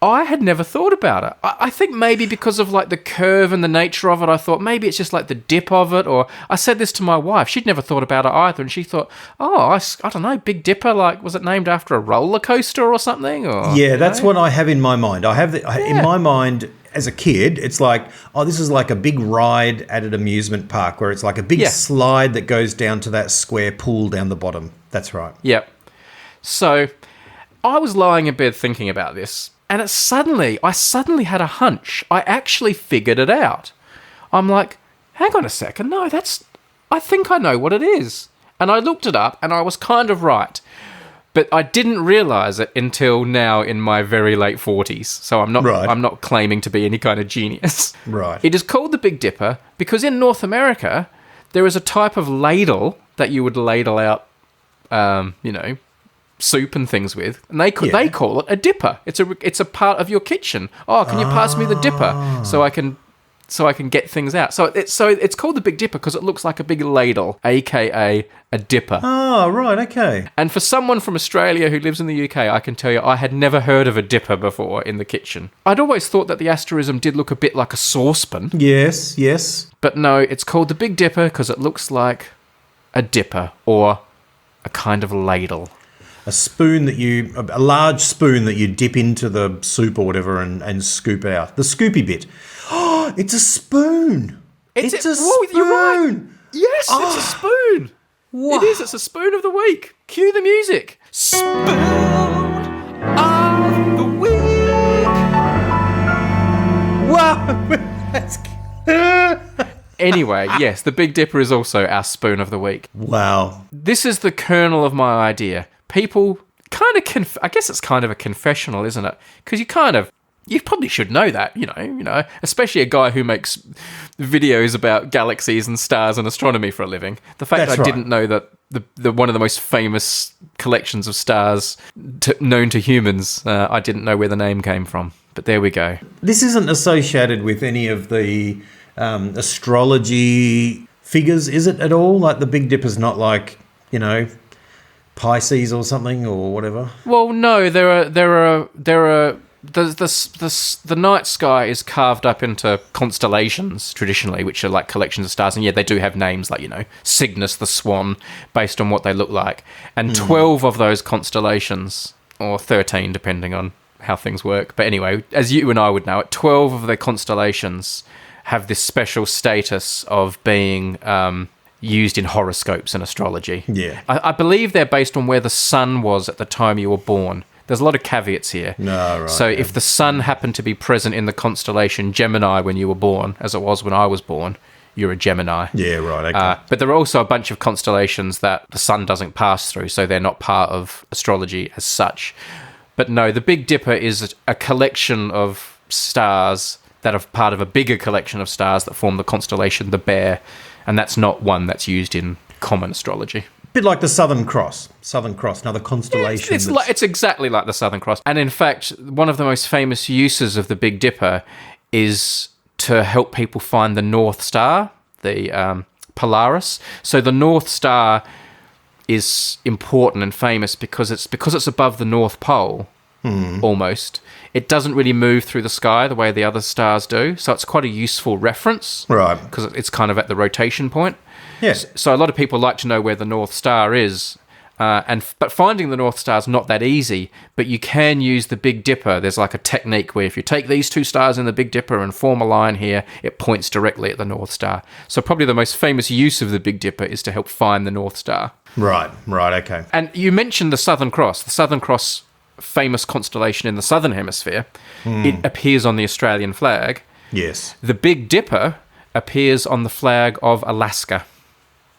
A: I had never thought about it. I think maybe because of like the curve and the nature of it, I thought maybe it's just like the dip of it. Or I said this to my wife. She'd never thought about it either. And she thought, I don't know, Big Dipper, like, was it named after a roller coaster or something? Or,
B: yeah, that's what I have in my mind. I have in my mind as a kid, it's like, this is like a big ride at an amusement park where it's like a big slide that goes down to that square pool down the bottom. That's right.
A: Yep. So I was lying in bed thinking about this. And I suddenly had a hunch. I actually figured it out. I'm like, hang on a second, no, I think I know what it is. And I looked it up, and I was kind of right. But I didn't realise it until now in my very late 40s. So I'm not claiming to be any kind of genius.
B: Right.
A: It is called the Big Dipper because in North America, there is a type of ladle that you would ladle out, soup and things with, and they call it a dipper. It's a part of your kitchen. Oh, can you pass me the dipper so I can get things out? So it's called the Big Dipper because it looks like a big ladle, aka a dipper.
B: Oh, right, okay.
A: And for someone from Australia who lives in the UK, I can tell you I had never heard of a dipper before in the kitchen. I'd always thought that the asterism did look a bit like a saucepan.
B: Yes.
A: But no, it's called the Big Dipper because it looks like a dipper or a kind of ladle.
B: A large spoon that you dip into the soup or whatever and scoop it out. The scoopy bit. Oh, it's a spoon. It's a spoon.
A: You're right. Yes, it's a spoon.
B: Wow.
A: It is. It's a spoon of the week. Cue the music. Spoon of the week.
B: Wow. That's
A: Anyway, yes, the Big Dipper is also our spoon of the week.
B: Wow.
A: This is the kernel of my idea. People kind of, I guess it's kind of a confessional, isn't it? Because you probably should know that, especially a guy who makes videos about galaxies and stars and astronomy for a living. The fact that I didn't know that the one of the most famous collections of stars known to humans, I didn't know where the name came from. But there we go.
B: This isn't associated with any of the astrology figures, is it at all? Like the Big Dipper's not like, Pisces or something or whatever?
A: Well, no, the night sky is carved up into constellations traditionally, which are like collections of stars, and yeah, they do have names like Cygnus the Swan, based on what they look like, and 12 of those constellations, or 13 depending on how things work. But anyway, as you and I would know, 12 of the constellations have this special status of being used in horoscopes and astrology.
B: Yeah,
A: I believe they're based on where the sun was at the time you were born. There's a lot of caveats here.
B: No, right.
A: So if the sun happened to be present in the constellation Gemini when you were born, as it was when I was born, you're a Gemini.
B: Yeah, right. Okay.
A: But there are also a bunch of constellations that the sun doesn't pass through, so they're not part of astrology as such. But no, the Big Dipper is a collection of stars that are part of a bigger collection of stars that form the constellation the Bear, and that's not one that's used in common astrology.
B: Bit like the Southern Cross, another constellation.
A: Yeah, it's exactly like the Southern Cross. And in fact, one of the most famous uses of the Big Dipper is to help people find the North Star, the Polaris. So the North Star is important and famous because it's above the North Pole, almost. It doesn't really move through the sky the way the other stars do, so it's quite a useful reference.
B: Right.
A: Because it's kind of at the rotation point.
B: Yes.
A: So a lot of people like to know where the North Star is, but finding the North Star is not that easy, but you can use the Big Dipper. There's like a technique where if you take these two stars in the Big Dipper and form a line here, it points directly at the North Star. So probably the most famous use of the Big Dipper is to help find the North Star.
B: Right, okay.
A: And you mentioned the Southern Cross. The Southern Cross, famous constellation in the Southern Hemisphere, it appears on the Australian flag.
B: Yes.
A: The Big Dipper appears on the flag of Alaska.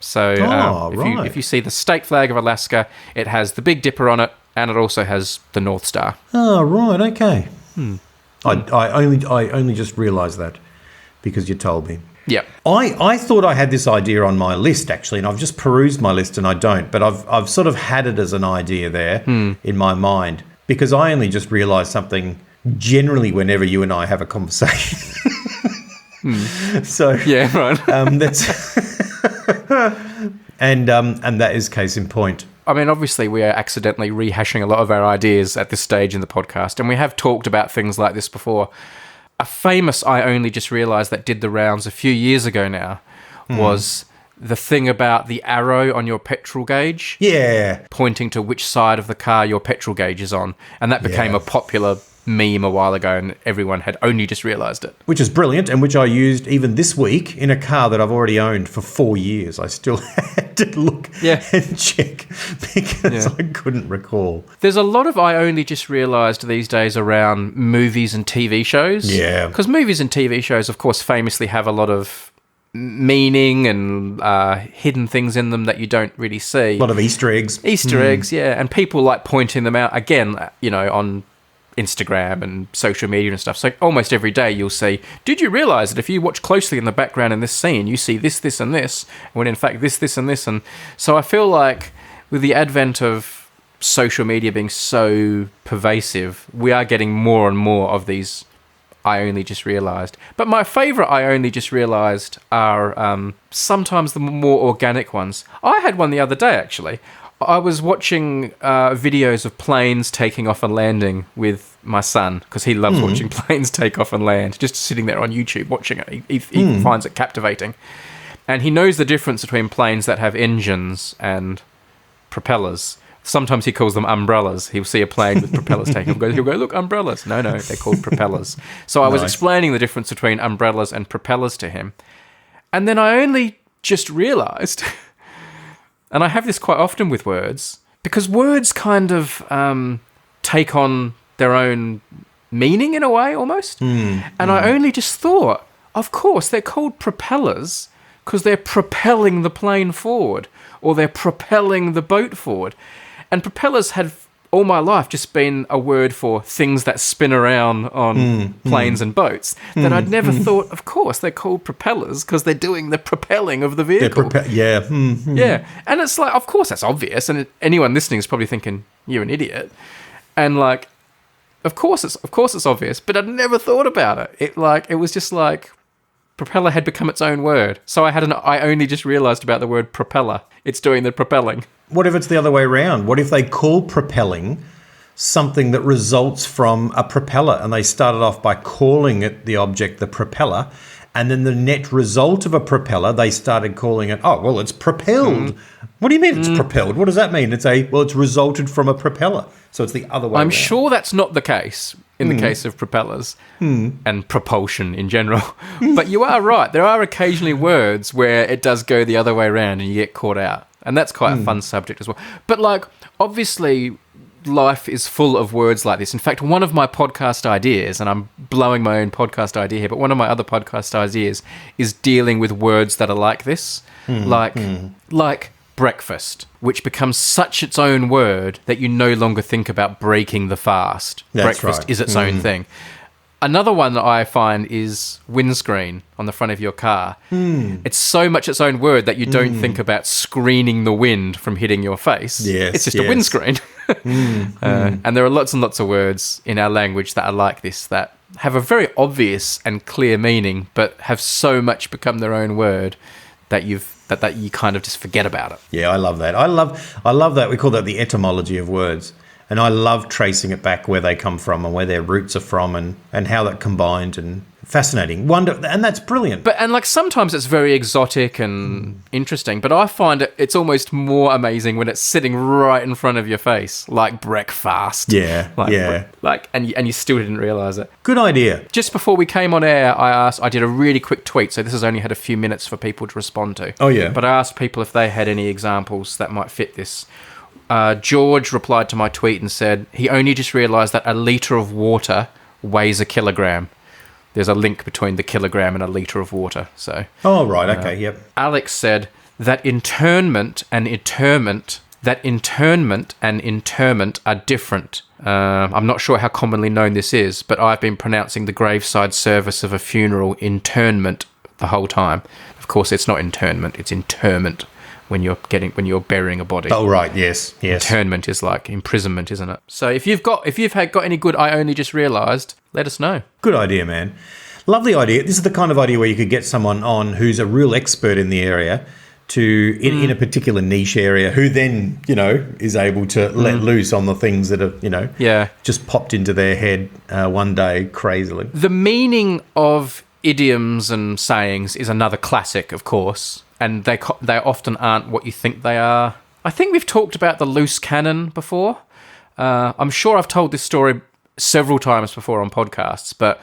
A: So if you see the state flag of Alaska, it has the Big Dipper on it, and it also has the North Star.
B: Oh, right, okay. I only just realised that because you told me.
A: Yeah.
B: I thought I had this idea on my list, actually, and I've just perused my list and I don't, but I've sort of had it as an idea there in my mind because I only just realised something generally whenever you and I have a conversation. So
A: yeah, right.
B: That's and that is case in point.
A: I mean, obviously, we are accidentally rehashing a lot of our ideas at this stage in the podcast, and we have talked about things like this before. A famous I only just realised that did the rounds a few years ago now was the thing about the arrow on your petrol gauge.
B: Yeah.
A: Pointing to which side of the car your petrol gauge is on. And that became a popular meme a while ago and everyone had only just realised it.
B: Which is brilliant, and which I used even this week in a car that I've already owned for 4 years. I still had to look and check because I couldn't recall.
A: There's a lot of I only just realised these days around movies and TV shows.
B: Yeah.
A: Because movies and TV shows, of course, famously have a lot of meaning and hidden things in them that you don't really see.
B: A lot of Easter eggs.
A: Easter eggs, yeah. And people like pointing them out, again, on Instagram and social media and stuff. So almost every day you'll see, did you realise that if you watch closely in the background in this scene, you see this, this and this, when in fact this and this. And so I feel like with the advent of social media being so pervasive, we are getting more and more of these I only just realised. But my favourite I only just realised are sometimes the more organic ones. I had one the other day, actually. I was watching videos of planes taking off and landing with my son because he loves watching planes take off and land, just sitting there on YouTube watching it. He finds it captivating. And he knows the difference between planes that have engines and propellers. Sometimes he calls them umbrellas. He'll see a plane with propellers taking off. He'll go, look, umbrellas. No, they're called propellers. So I was explaining the difference between umbrellas and propellers to him. And then I only just realised... And I have this quite often with words, because words kind of take on their own meaning in a way, almost. And I only just thought, of course, they're called propellers because they're propelling the plane forward or they're propelling the boat forward. And propellers had all my life just been a word for things that spin around on planes and boats that I'd never thought, of course, they're called propellers because they're doing the propelling of the vehicle.
B: Yeah.
A: Yeah. And it's like, of course, that's obvious. And anyone listening is probably thinking, you're an idiot. And like, of course it's obvious, but I'd never thought about it. It was just like propeller had become its own word. So I only just realised about the word propeller. It's doing the propelling.
B: What if it's the other way around? What if they call propelling something that results from a propeller and they started off by calling it the object the propeller, and then the net result of a propeller, they started calling it, oh, well, it's propelled. What do you mean it's propelled? What does that mean? It's resulted from a propeller. So it's the other way around.
A: I'm sure that's not the case in the case of propellers and propulsion in general. But you are right. There are occasionally words where it does go the other way around and you get caught out. And that's quite a fun subject as well. But like, obviously, life is full of words like this. In fact, one of my podcast ideas, and I'm blowing my own podcast idea here, but one of my other podcast ideas is dealing with words that are like this. Like breakfast, which becomes such its own word that you no longer think about breaking the fast.
B: That's
A: breakfast
B: right.
A: is its own thing. Another one that I find is windscreen on the front of your car. It's so much its own word that you don't think about screening the wind from hitting your face.
B: Yes,
A: it's just a windscreen. And there are lots and lots of words in our language that are like this, that have a very obvious and clear meaning, but have so much become their own word that you kind of just forget about it.
B: Yeah, I love that. I love that. We call that the etymology of words. And I love tracing it back where they come from and where their roots are from and how that combined, and fascinating. And that's brilliant.
A: And like sometimes it's very exotic and interesting, but I find it's almost more amazing when it's sitting right in front of your face, like breakfast.
B: Yeah,
A: and you still didn't realise it.
B: Good idea.
A: Just before we came on air, I did a really quick tweet, so this has only had a few minutes for people to respond to.
B: Oh, yeah.
A: But I asked people if they had any examples that might fit this. George replied to my tweet and said he only just realised that a litre of water weighs a kilogram. There's a link between the kilogram and a litre of water. So.
B: Oh, right. Okay. Yep.
A: Alex said that internment and interment are different. I'm not sure how commonly known this is, but I've been pronouncing the graveside service of a funeral internment the whole time. Of course, it's not internment; it's interment. When you're burying a body.
B: Oh, right, yes.
A: Internment is like imprisonment, isn't it? So if you've got any good I only just realised, let us know.
B: Good idea, man. Lovely idea. This is the kind of idea where you could get someone on who's a real expert in the area in a particular niche area, who then, is able to let loose on the things that are, just popped into their head one day crazily.
A: The meaning of idioms and sayings is another classic, of course. And they often aren't what you think they are. I think we've talked about the loose cannon before. I'm sure I've told this story several times before on podcasts, but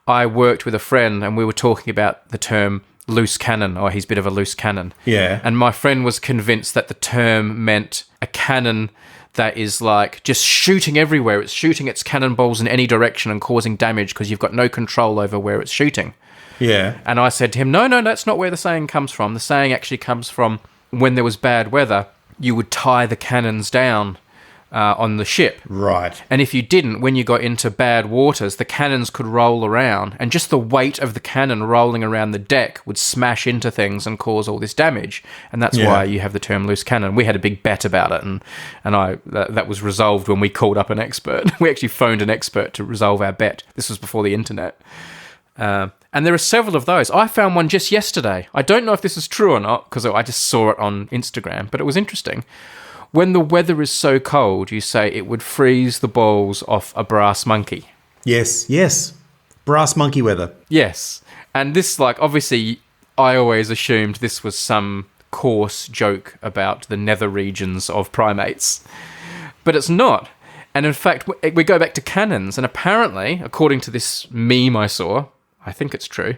A: I worked with a friend and we were talking about the term loose cannon, or he's a bit of a loose cannon.
B: Yeah.
A: And my friend was convinced that the term meant a cannon that is like just shooting everywhere. It's shooting its cannonballs in any direction and causing damage because you've got no control over where it's shooting.
B: Yeah.
A: And I said to him, no, that's not where the saying comes from. The saying actually comes from when there was bad weather, you would tie the cannons down on the ship.
B: Right.
A: And if you didn't, when you got into bad waters, the cannons could roll around, and just the weight of the cannon rolling around the deck would smash into things and cause all this damage. And that's why you have the term loose cannon. We had a big bet about it, and that was resolved when we called up an expert. We actually phoned an expert to resolve our bet. This was before the internet. And there are several of those. I found one just yesterday. I don't know if this is true or not, because I just saw it on Instagram, but it was interesting. When the weather is so cold, you say it would freeze the balls off a brass monkey.
B: Yes. Brass monkey weather.
A: Yes. And this, obviously, I always assumed this was some coarse joke about the nether regions of primates. But it's not. And in fact, we go back to cannons, and apparently, according to this meme I saw, I think it's true,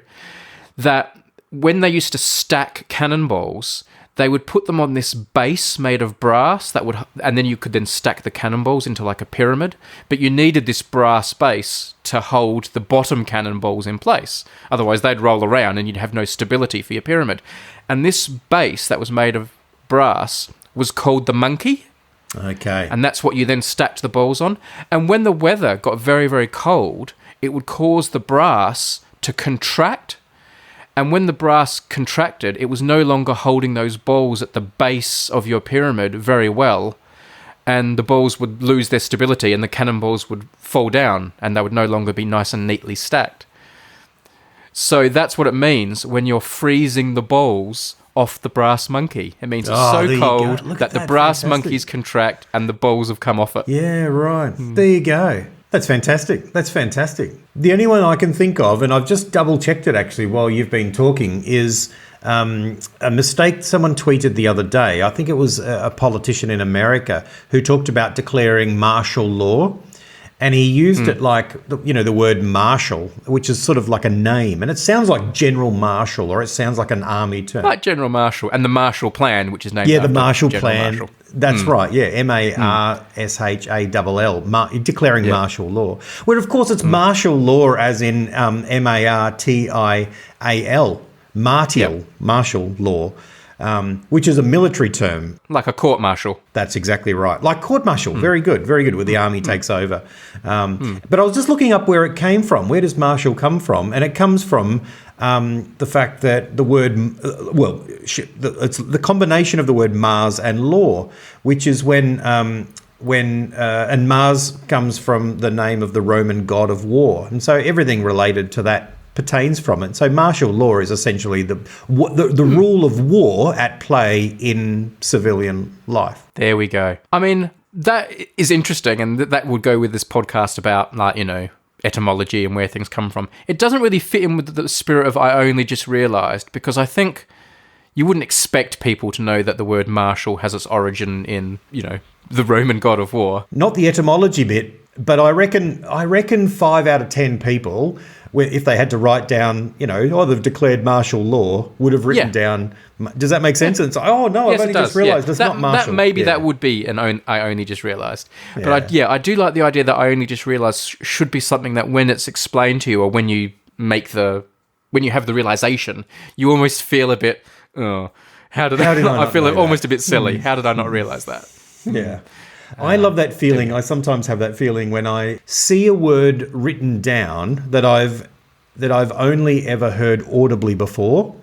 A: that when they used to stack cannonballs, they would put them on this base made of brass and then you could then stack the cannonballs into like a pyramid. But you needed this brass base to hold the bottom cannonballs in place. Otherwise, they'd roll around and you'd have no stability for your pyramid. And this base that was made of brass was called the monkey.
B: Okay.
A: And that's what you then stacked the balls on. And when the weather got very, very cold, it would cause the brass to contract. And when the brass contracted, it was no longer holding those balls at the base of your pyramid very well, and the balls would lose their stability and the cannonballs would fall down and they would no longer be nice and neatly stacked. So that's what it means when you're freezing the balls off the brass monkey. It means it's so cold that the brass monkeys contract and the balls have come off it.
B: Yeah, right. There you go. That's fantastic. The only one I can think of, and I've just double-checked it actually while you've been talking, is a mistake someone tweeted the other day. I think it was a politician in America who talked about declaring martial law. And he used it like, the word marshal, which is sort of like a name. And it sounds like General Marshal, or it sounds like an army term.
A: Like General Marshal and the Marshall Plan, which is named after
B: the Marshall
A: General
B: Plan.
A: Marshall.
B: That's right, yeah, MARSHALL, declaring martial law. Well, of course, it's martial law as in MARTIAL, martial law, which is a military term.
A: Like a court-martial.
B: That's exactly right. Like court-martial. Very good, where the army takes over. But I was just looking up where it came from. Where does martial come from? And it comes from the fact that the word, it's the combination of the word Mars and law, which is and Mars comes from the name of the Roman god of war. And so everything related to that pertains from it. So martial law is essentially the rule of war at play in civilian life.
A: There we go. I mean, that is interesting, and that would go with this podcast about, etymology and where things come from. It doesn't really fit in with the spirit of I only just realised, because I think you wouldn't expect people to know that the word martial has its origin in, the Roman god of war.
B: Not the etymology bit, but I reckon 5 out of 10 people, if they had to write down, they've declared martial law, would have written down. Does that make sense? And it's like, oh no,
A: yes,
B: I've only just realised it's not martial.
A: That would be I only just realised. But I do like the idea that I only just realised should be something that when it's explained to you, or when you when you have the realisation, you almost feel a bit, how did I feel almost a bit silly. How did I not realise that?
B: Yeah. I love that feeling. I sometimes have that feeling when I see a word written down that I've only ever heard audibly before.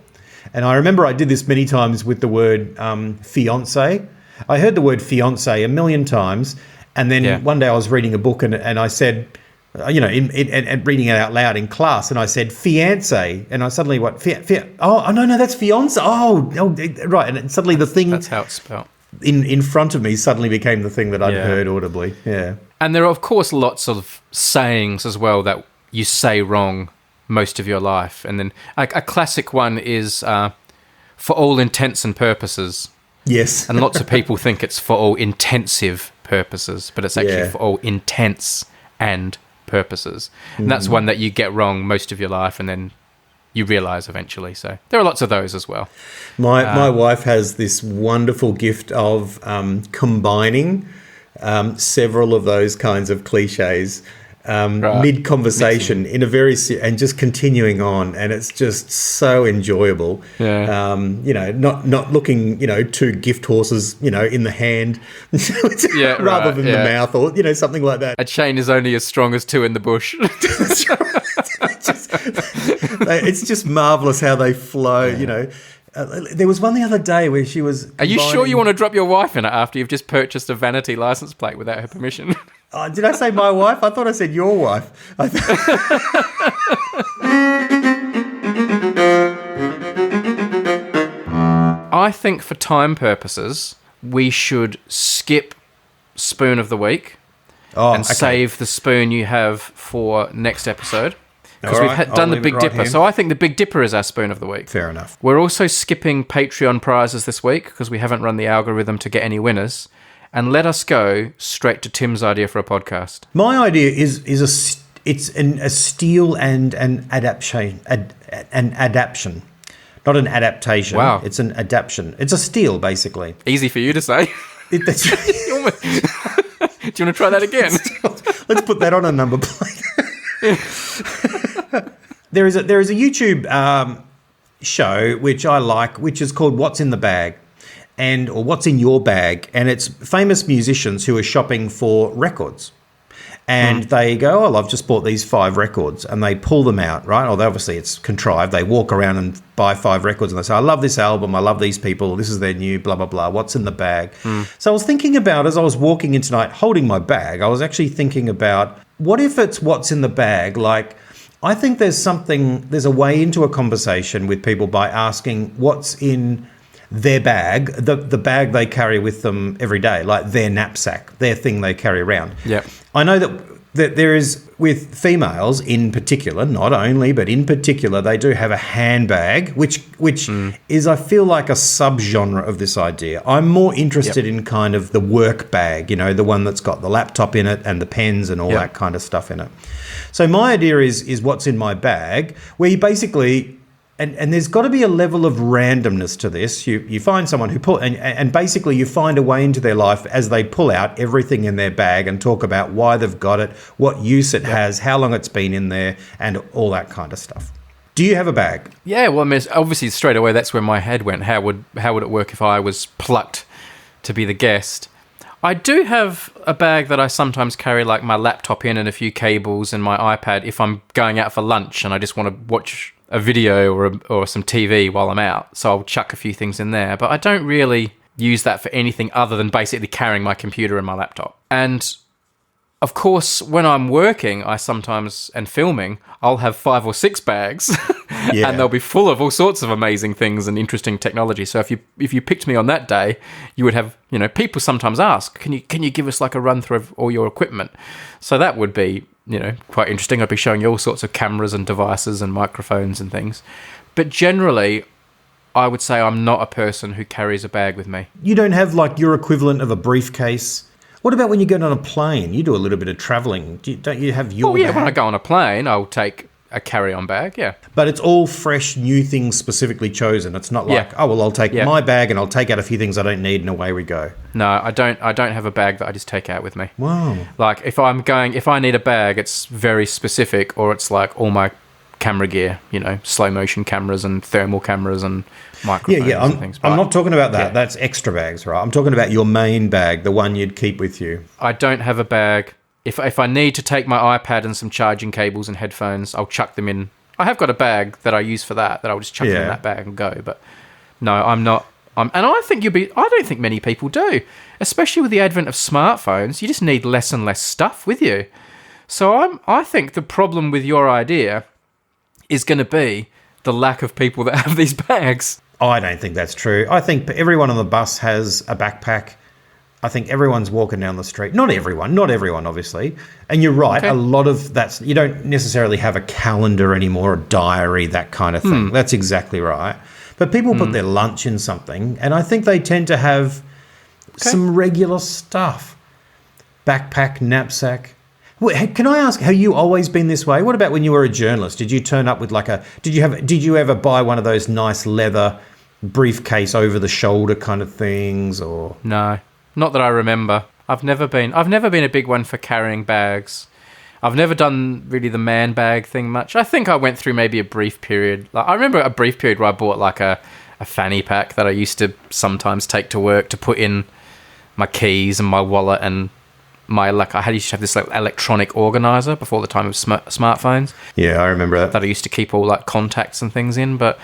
B: And I remember I did this many times with the word fiancé. I heard the word fiancé a million times. And then one day I was reading a book and I said, and reading it out loud in class, and I said fiancé, and I suddenly no, that's fiancé. Oh, right. And suddenly the thing...
A: That's how it's spelled.
B: In front of me suddenly became the thing that I'd heard audibly. Yeah.
A: And there are, of course, lots of sayings as well that you say wrong most of your life. And then a classic one is for all intents and purposes.
B: Yes.
A: And lots of people think it's for all intensive purposes, but it's actually for all intense and purposes. And that's one that you get wrong most of your life and then you realise eventually. So there are lots of those as well.
B: My wife has this wonderful gift of combining several of those kinds of cliches mid-conversation in a very and just continuing on, and it's just so enjoyable. Not looking two gift horses in the hand rather than the mouth, or something like that.
A: A chain is only as strong as two in the bush.
B: That's right. It's just marvelous how they flow. There was one the other day where she was
A: Are you sure you want to drop your wife in it after you've just purchased a Vanity license plate without her permission?
B: Did I say my wife? I thought I said your wife.
A: I think for time purposes, we should skip spoon of the week and save the spoon you have for next episode. Because we've done the Big Dipper. So I think the Big Dipper is our spoon of the week.
B: Fair enough.
A: We're also skipping Patreon prizes this week because we haven't run the algorithm to get any winners. And let us go straight to Tim's idea for a podcast.
B: My idea is a steal and an adaptation. An adaptation. Not an adaptation.
A: Wow.
B: It's an adaptation. It's a steal, basically.
A: Easy for you to say.
B: That's right.
A: Do you want to try that again?
B: Let's put that on a number plate. There is a YouTube show which I like, which is called What's in the Bag, or What's in Your Bag, and it's famous musicians who are shopping for records. And they go, I've just bought these 5 records, and they pull them out, right? Obviously it's contrived. They walk around and buy 5 records, and they say, I love this album, I love these people, this is their new blah, blah, blah, what's in the bag? So I was thinking about, as I was walking in tonight, holding my bag, I was actually thinking about, what if it's what's in the bag? Like, I think there's a way into a conversation with people by asking what's in their bag, the bag they carry with them every day, like their knapsack, their thing they carry around.
A: Yeah.
B: I know that there is, with females in particular, not only, but in particular, they do have a handbag, which is, I feel like, a subgenre of this idea. I'm more interested in kind of the work bag, the one that's got the laptop in it and the pens and all that kind of stuff in it. So my idea is what's in my bag, where you basically... And there's got to be a level of randomness to this. You find someone who and basically you find a way into their life as they pull out everything in their bag and talk about why they've got it, what use it has, how long it's been in there, and all that kind of stuff. Do you have a bag?
A: Yeah, well, I mean, obviously straight away that's where my head went. How would it work if I was plucked to be the guest? I do have a bag that I sometimes carry, like my laptop in and a few cables and my iPad if I'm going out for lunch and I just want to watch a video or some TV while I'm out. So I'll chuck a few things in there. But I don't really use that for anything other than basically carrying my computer and my laptop. And of course, when I'm working, and filming, I'll have 5 or 6 bags and they'll be full of all sorts of amazing things and interesting technology. So if you picked me on that day, you would have, people sometimes ask, can you give us like a run through of all your equipment? So that would be, quite interesting. I'd be showing you all sorts of cameras and devices and microphones and things. But generally, I would say I'm not a person who carries a bag with me.
B: You don't have like your equivalent of a briefcase? What about when you get on a plane? You do a little bit of travelling. Don't you have your bag?
A: When I go on a plane, I'll take a carry-on bag, yeah.
B: But it's all fresh, new things specifically chosen. It's not like, I'll take my bag and I'll take out a few things I don't need and away we go. No,
A: I don't have a bag that I just take out with me.
B: Wow.
A: Like if I need a bag, it's very specific, or it's like all my camera gear, slow motion cameras and thermal cameras and microphones and things.
B: I'm not talking about that. Yeah. That's extra bags, right? I'm talking about your main bag, the one you'd keep with you.
A: I don't have a bag. If I need to take my iPad and some charging cables and headphones, I'll chuck them in. I have got a bag that I use for that I'll just chuck them in that bag and go. But no, I'm not. And I think I don't think many people do, especially with the advent of smartphones. You just need less and less stuff with you. So I think the problem with your idea is going to be the lack of people that have these bags.
B: I don't think that's true. I think everyone on the bus has a backpack. I think everyone's walking down the street. Not everyone, obviously. And you're right, a lot of that's... You don't necessarily have a calendar anymore, a diary, that kind of thing. That's exactly right. But people put their lunch in something, and I think they tend to have some regular stuff. Backpack, knapsack. Can I ask, have you always been this way? What about when you were a journalist? Did you turn up with did you ever buy one of those nice leather briefcase over the shoulder kind of things, or?
A: No, not that I remember. I've never been a big one for carrying bags. I've never done really the man bag thing much. I think I went through maybe a brief period. I remember a brief period where I bought like a fanny pack that I used to sometimes take to work to put in my keys and my wallet and my I used to have this like electronic organizer before the time of smartphones.
B: Yeah, I remember that.
A: That I used to keep all like contacts and things in, but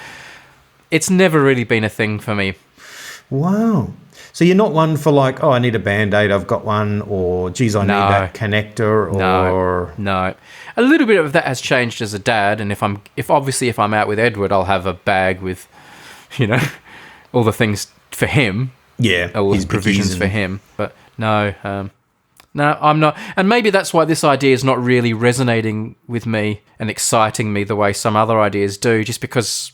A: it's never really been a thing for me.
B: Wow. So you're not one for like, oh, I need a Band-Aid, I've got one, or geez, I need that connector, or...
A: No. A little bit of that has changed as a dad, and if I'm out with Edward, I'll have a bag with, all the things for him.
B: Yeah.
A: All his provisions for him. But no, I'm not. And maybe that's why this idea is not really resonating with me and exciting me the way some other ideas do, just because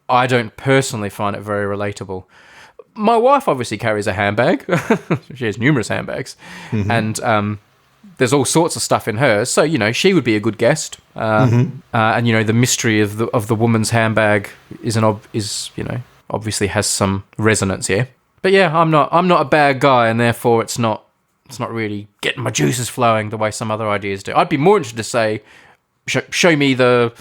A: I don't personally find it very relatable. My wife obviously carries a handbag. She has numerous handbags. Mm-hmm. And there's all sorts of stuff in hers. So, she would be a good guest. And, the mystery of the woman's handbag is obviously has some resonance here. But yeah, I'm not a bad guy, and therefore it's not really getting my juices flowing the way some other ideas do. I'd be more interested to say, show me the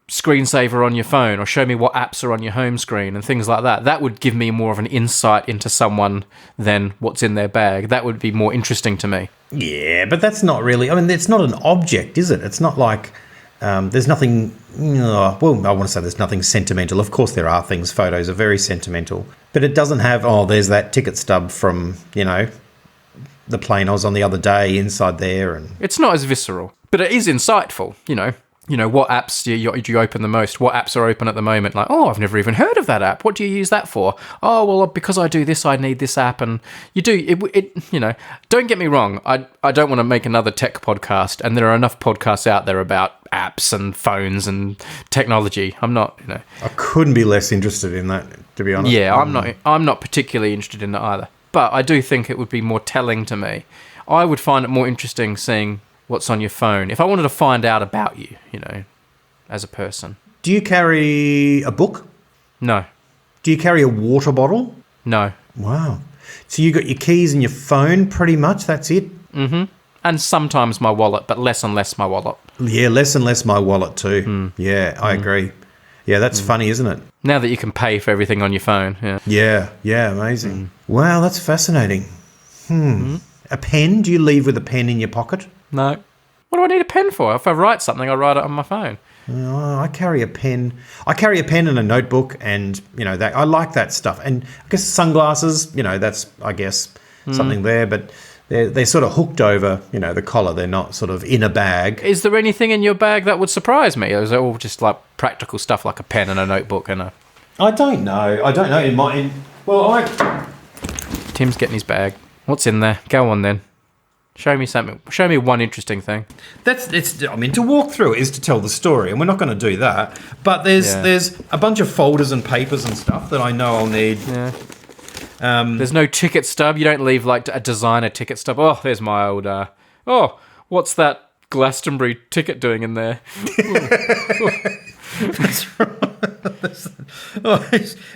A: screensaver on your phone, or show me what apps are on your home screen and things like that. That would give me more of an insight into someone than what's in their bag. That would be more interesting to me.
B: Yeah, but that's not really... I mean, it's not an object, is it? It's not like... there's nothing... I want to say there's nothing sentimental. Of course there are things. Photos are very sentimental. But it doesn't have, there's that ticket stub from, the plane I was on the other day inside there. And
A: it's not as visceral, but it is insightful, what apps do you open the most? What apps are open at the moment? Like, I've never even heard of that app. What do you use that for? Oh, well, because I do this, I need this app. And you do, don't get me wrong. I don't want to make another tech podcast, and there are enough podcasts out there about apps and phones and technology. I'm not,
B: I couldn't be less interested in that, to be honest.
A: Yeah, I'm not particularly interested in that either. But I do think it would be more telling to me. I would find it more interesting seeing what's on your phone if I wanted to find out about you, as a person.
B: Do you carry a book?
A: No.
B: Do you carry a water bottle?
A: No.
B: Wow. So you got your keys and your phone, pretty much, that's it?
A: Mm-hmm. And sometimes my wallet, but less and less my wallet.
B: Yeah, less and less my wallet too. Yeah, I agree. Yeah, that's funny, isn't it?
A: Now that you can pay for everything on your phone.
B: Yeah, amazing. Wow, that's fascinating. A pen? Do you leave with a pen in your pocket?
A: No. What do I need a pen for? If I write something, I write it on my phone.
B: I carry a pen. I carry a pen and a notebook, and that I like that stuff. And I guess sunglasses. That's something there, but they're sort of hooked over the collar. They're not sort of in a bag.
A: Is there anything in your bag that would surprise me? Or is it all just like practical stuff, like a pen and a notebook and a?
B: I don't know.
A: Tim's getting his bag. What's in there? Go on then. Show me something. Show me one interesting thing.
B: To walk through it is to tell the story, and we're not going to do that. But there's a bunch of folders and papers and stuff that I know I'll need.
A: Yeah. There's no ticket stub. You don't leave like a designer ticket stub. Oh, there's my old. What's that Glastonbury ticket doing in there?
B: That's right.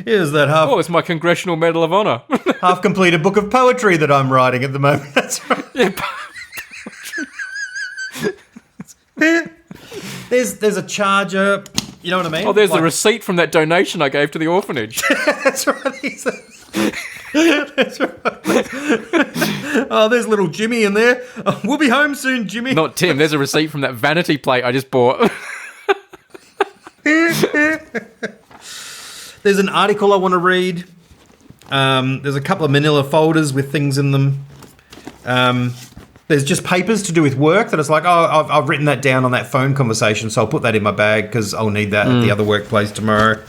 B: Here's that half.
A: Oh, it's my Congressional Medal of Honor.
B: Half completed book of poetry that I'm writing at the moment. That's right.
A: Yeah.
B: There's a charger. You know what I mean?
A: Oh, there's the receipt from that donation I gave to the orphanage.
B: That's right. That's right. Oh, there's little Jimmy in there. Oh, we'll be home soon, Jimmy.
A: Not Tim. There's a receipt from that Vanity plate I just bought.
B: There's an article I want to read. There's a couple of manila folders with things in them. There's just papers to do with work that it's like, I've written that down on that phone conversation, so I'll put that in my bag because I'll need that at the other workplace tomorrow.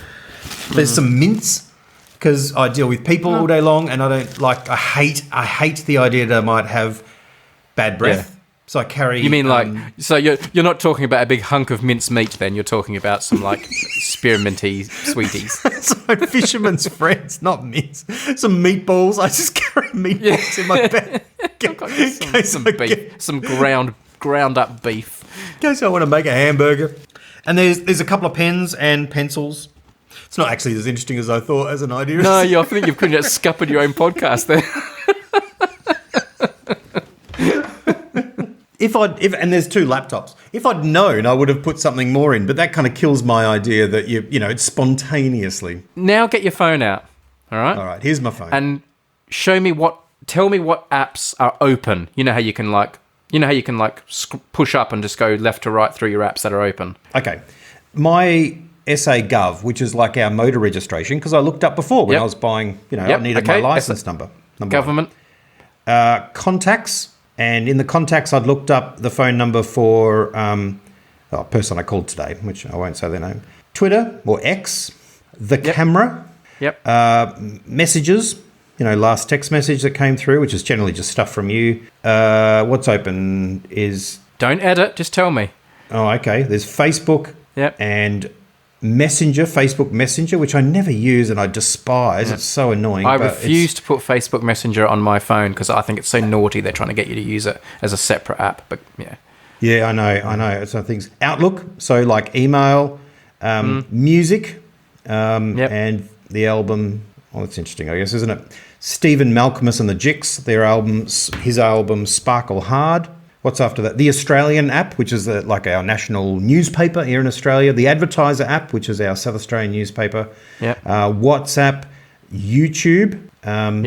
B: There's some mints because I deal with people all day long, and I hate the idea that I might have bad breath. Yeah. So I carry...
A: You mean so you're not talking about a big hunk of mince meat then, you're talking about some like spearminty sweeties.
B: It's like fisherman's friends, not mince. Some meatballs. I just carry meatballs in my bag.
A: Some ground ground up beef.
B: In case I want to make a hamburger. And there's a couple of pens and pencils. It's not actually as interesting as I thought as an idea.
A: No, I think you've just scuppered your own podcast there.
B: And there's 2 laptops. If I'd known, I would have put something more in. But that kind of kills my idea that it's spontaneously.
A: Now get your phone out. All right.
B: All right. Here's my phone.
A: And tell me what apps are open. You know how you can push up and just go left to right through your apps that are open.
B: Okay. My SA Gov, which is like our motor registration, because I looked up before when I was buying, I needed my license number.
A: Government.
B: Contacts. And in the contacts, I'd looked up the phone number for a person I called today, which I won't say their name. Twitter or X, the camera.
A: Yep.
B: Messages, last text message that came through, which is generally just stuff from you. What's open is...
A: Don't edit, just tell me.
B: Oh, okay. There's Facebook and Facebook Messenger, which I never use and I despise. It's so annoying.
A: I refuse to put Facebook Messenger on my phone because I think it's so naughty they're trying to get you to use it as a separate app. But yeah. Yeah,
B: I know. So things. Outlook, so like email, music, and the album. Oh, that's interesting, I guess, isn't it? Stephen Malcolmus and the Jicks, his album Sparkle Hard. What's after that? The Australian app, which is like our national newspaper here in Australia. The Advertiser app, which is our South Australian newspaper. WhatsApp, YouTube. And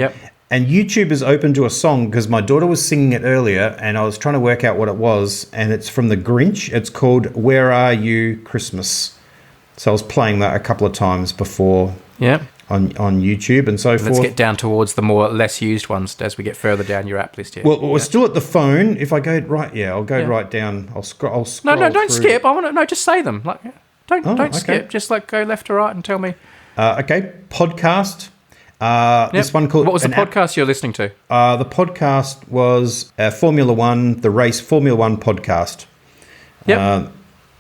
B: YouTube is open to a song because my daughter was singing it earlier and I was trying to work out what it was. And it's from The Grinch. It's called Where Are You Christmas? So I was playing that a couple of times before. On YouTube and so forth.
A: Let's get down towards the more less used ones as we get further down your app list here.
B: Well, we're still at the phone. If I go right, I'll go right down. I'll scroll.
A: No, don't skip. I want to just say them. Like, don't skip. Just go left to right and tell me.
B: Okay, podcast. This one called.
A: What was the podcast you're listening to?
B: The podcast was Formula One, the race Formula One podcast. That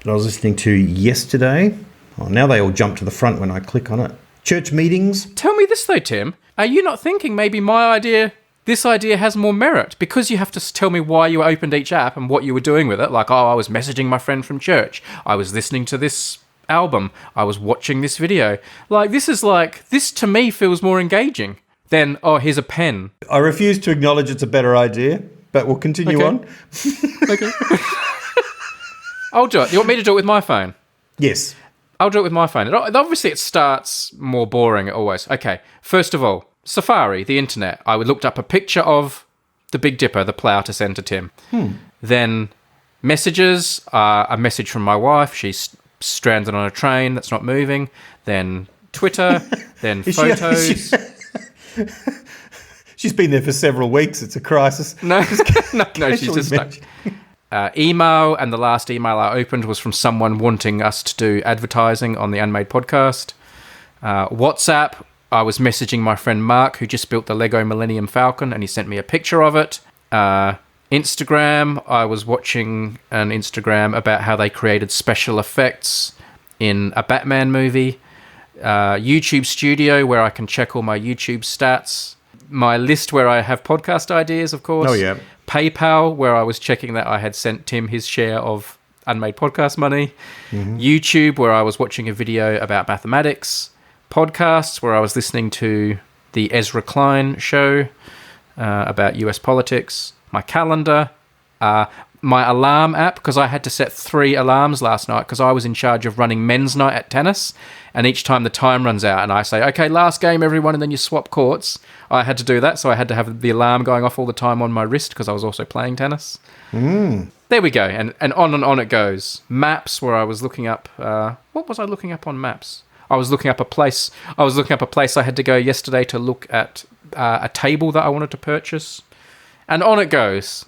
B: I was listening to yesterday. Oh, now they all jump to the front when I click on it. Church meetings.
A: Tell me this though, Tim. Are you not thinking maybe this idea has more merit because you have to tell me why you opened each app and what you were doing with it? Like, I was messaging my friend from church. I was listening to this album. I was watching this video. This to me feels more engaging than, here's a pen.
B: I refuse to acknowledge it's a better idea, but we'll continue on.
A: Okay. I'll do it. You want me to do it with my phone?
B: Yes.
A: I'll do it with my phone. Obviously, it starts more boring always. Okay, first of all, Safari, the internet. I looked up a picture of the Big Dipper, the plough, to send to Tim. Then messages, a message from my wife. She's stranded on a train that's not moving. Then Twitter, then photos.
B: She's been there for several weeks. It's a crisis.
A: No, she's just stuck. Email, and the last email I opened was from someone wanting us to do advertising on the Unmade Podcast. WhatsApp, I was messaging my friend Mark, who just built the Lego Millennium Falcon, and he sent me a picture of it. Instagram, I was watching an Instagram about how they created special effects in a Batman movie. YouTube Studio, where I can check all my YouTube stats. My list where I have podcast ideas, of course.
B: Oh, yeah.
A: PayPal, where I was checking that I had sent Tim his share of Unmade Podcast money. YouTube, where I was watching a video about mathematics. Podcasts, where I was listening to the Ezra Klein show about US politics. My calendar. My alarm app, because I had to set 3 alarms last night because I was in charge of running men's night at tennis. And each time the time runs out and I say, okay, last game, everyone, and then you swap courts, I had to do that. So I had to have the alarm going off all the time on my wrist because I was also playing tennis. There we go. And on it goes. Maps, where I was looking up... what was I looking up on Maps? I was looking up a place. I had to go yesterday to look at a table that I wanted to purchase. And on it goes.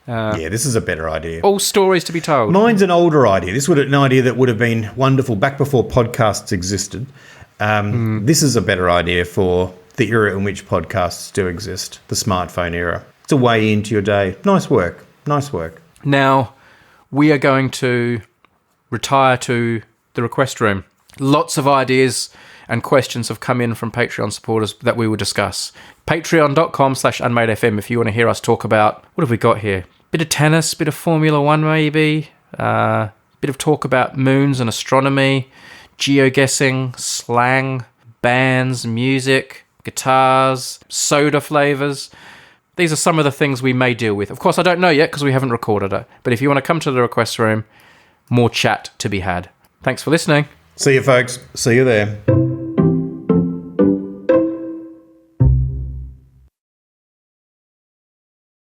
B: This is a better idea.
A: All stories to be told.
B: Mine's an older idea. This would an idea that would have been wonderful back before podcasts existed. This is a better idea for the era in which podcasts do exist, the smartphone era. It's a way into your day. Nice work.
A: Now, we are going to retire to the request room. Lots of ideas and questions have come in from Patreon supporters that we will discuss. Patreon.com/UnmadeFM if you want to hear us talk about... What have we got here? Bit of tennis, bit of Formula One maybe, bit of talk about moons and astronomy, geoguessing, slang, bands, music, guitars, soda flavours. These are some of the things we may deal with. Of course, I don't know yet because we haven't recorded it. But if you want to come to the request room, more chat to be had. Thanks for listening.
B: See you, folks. See you there.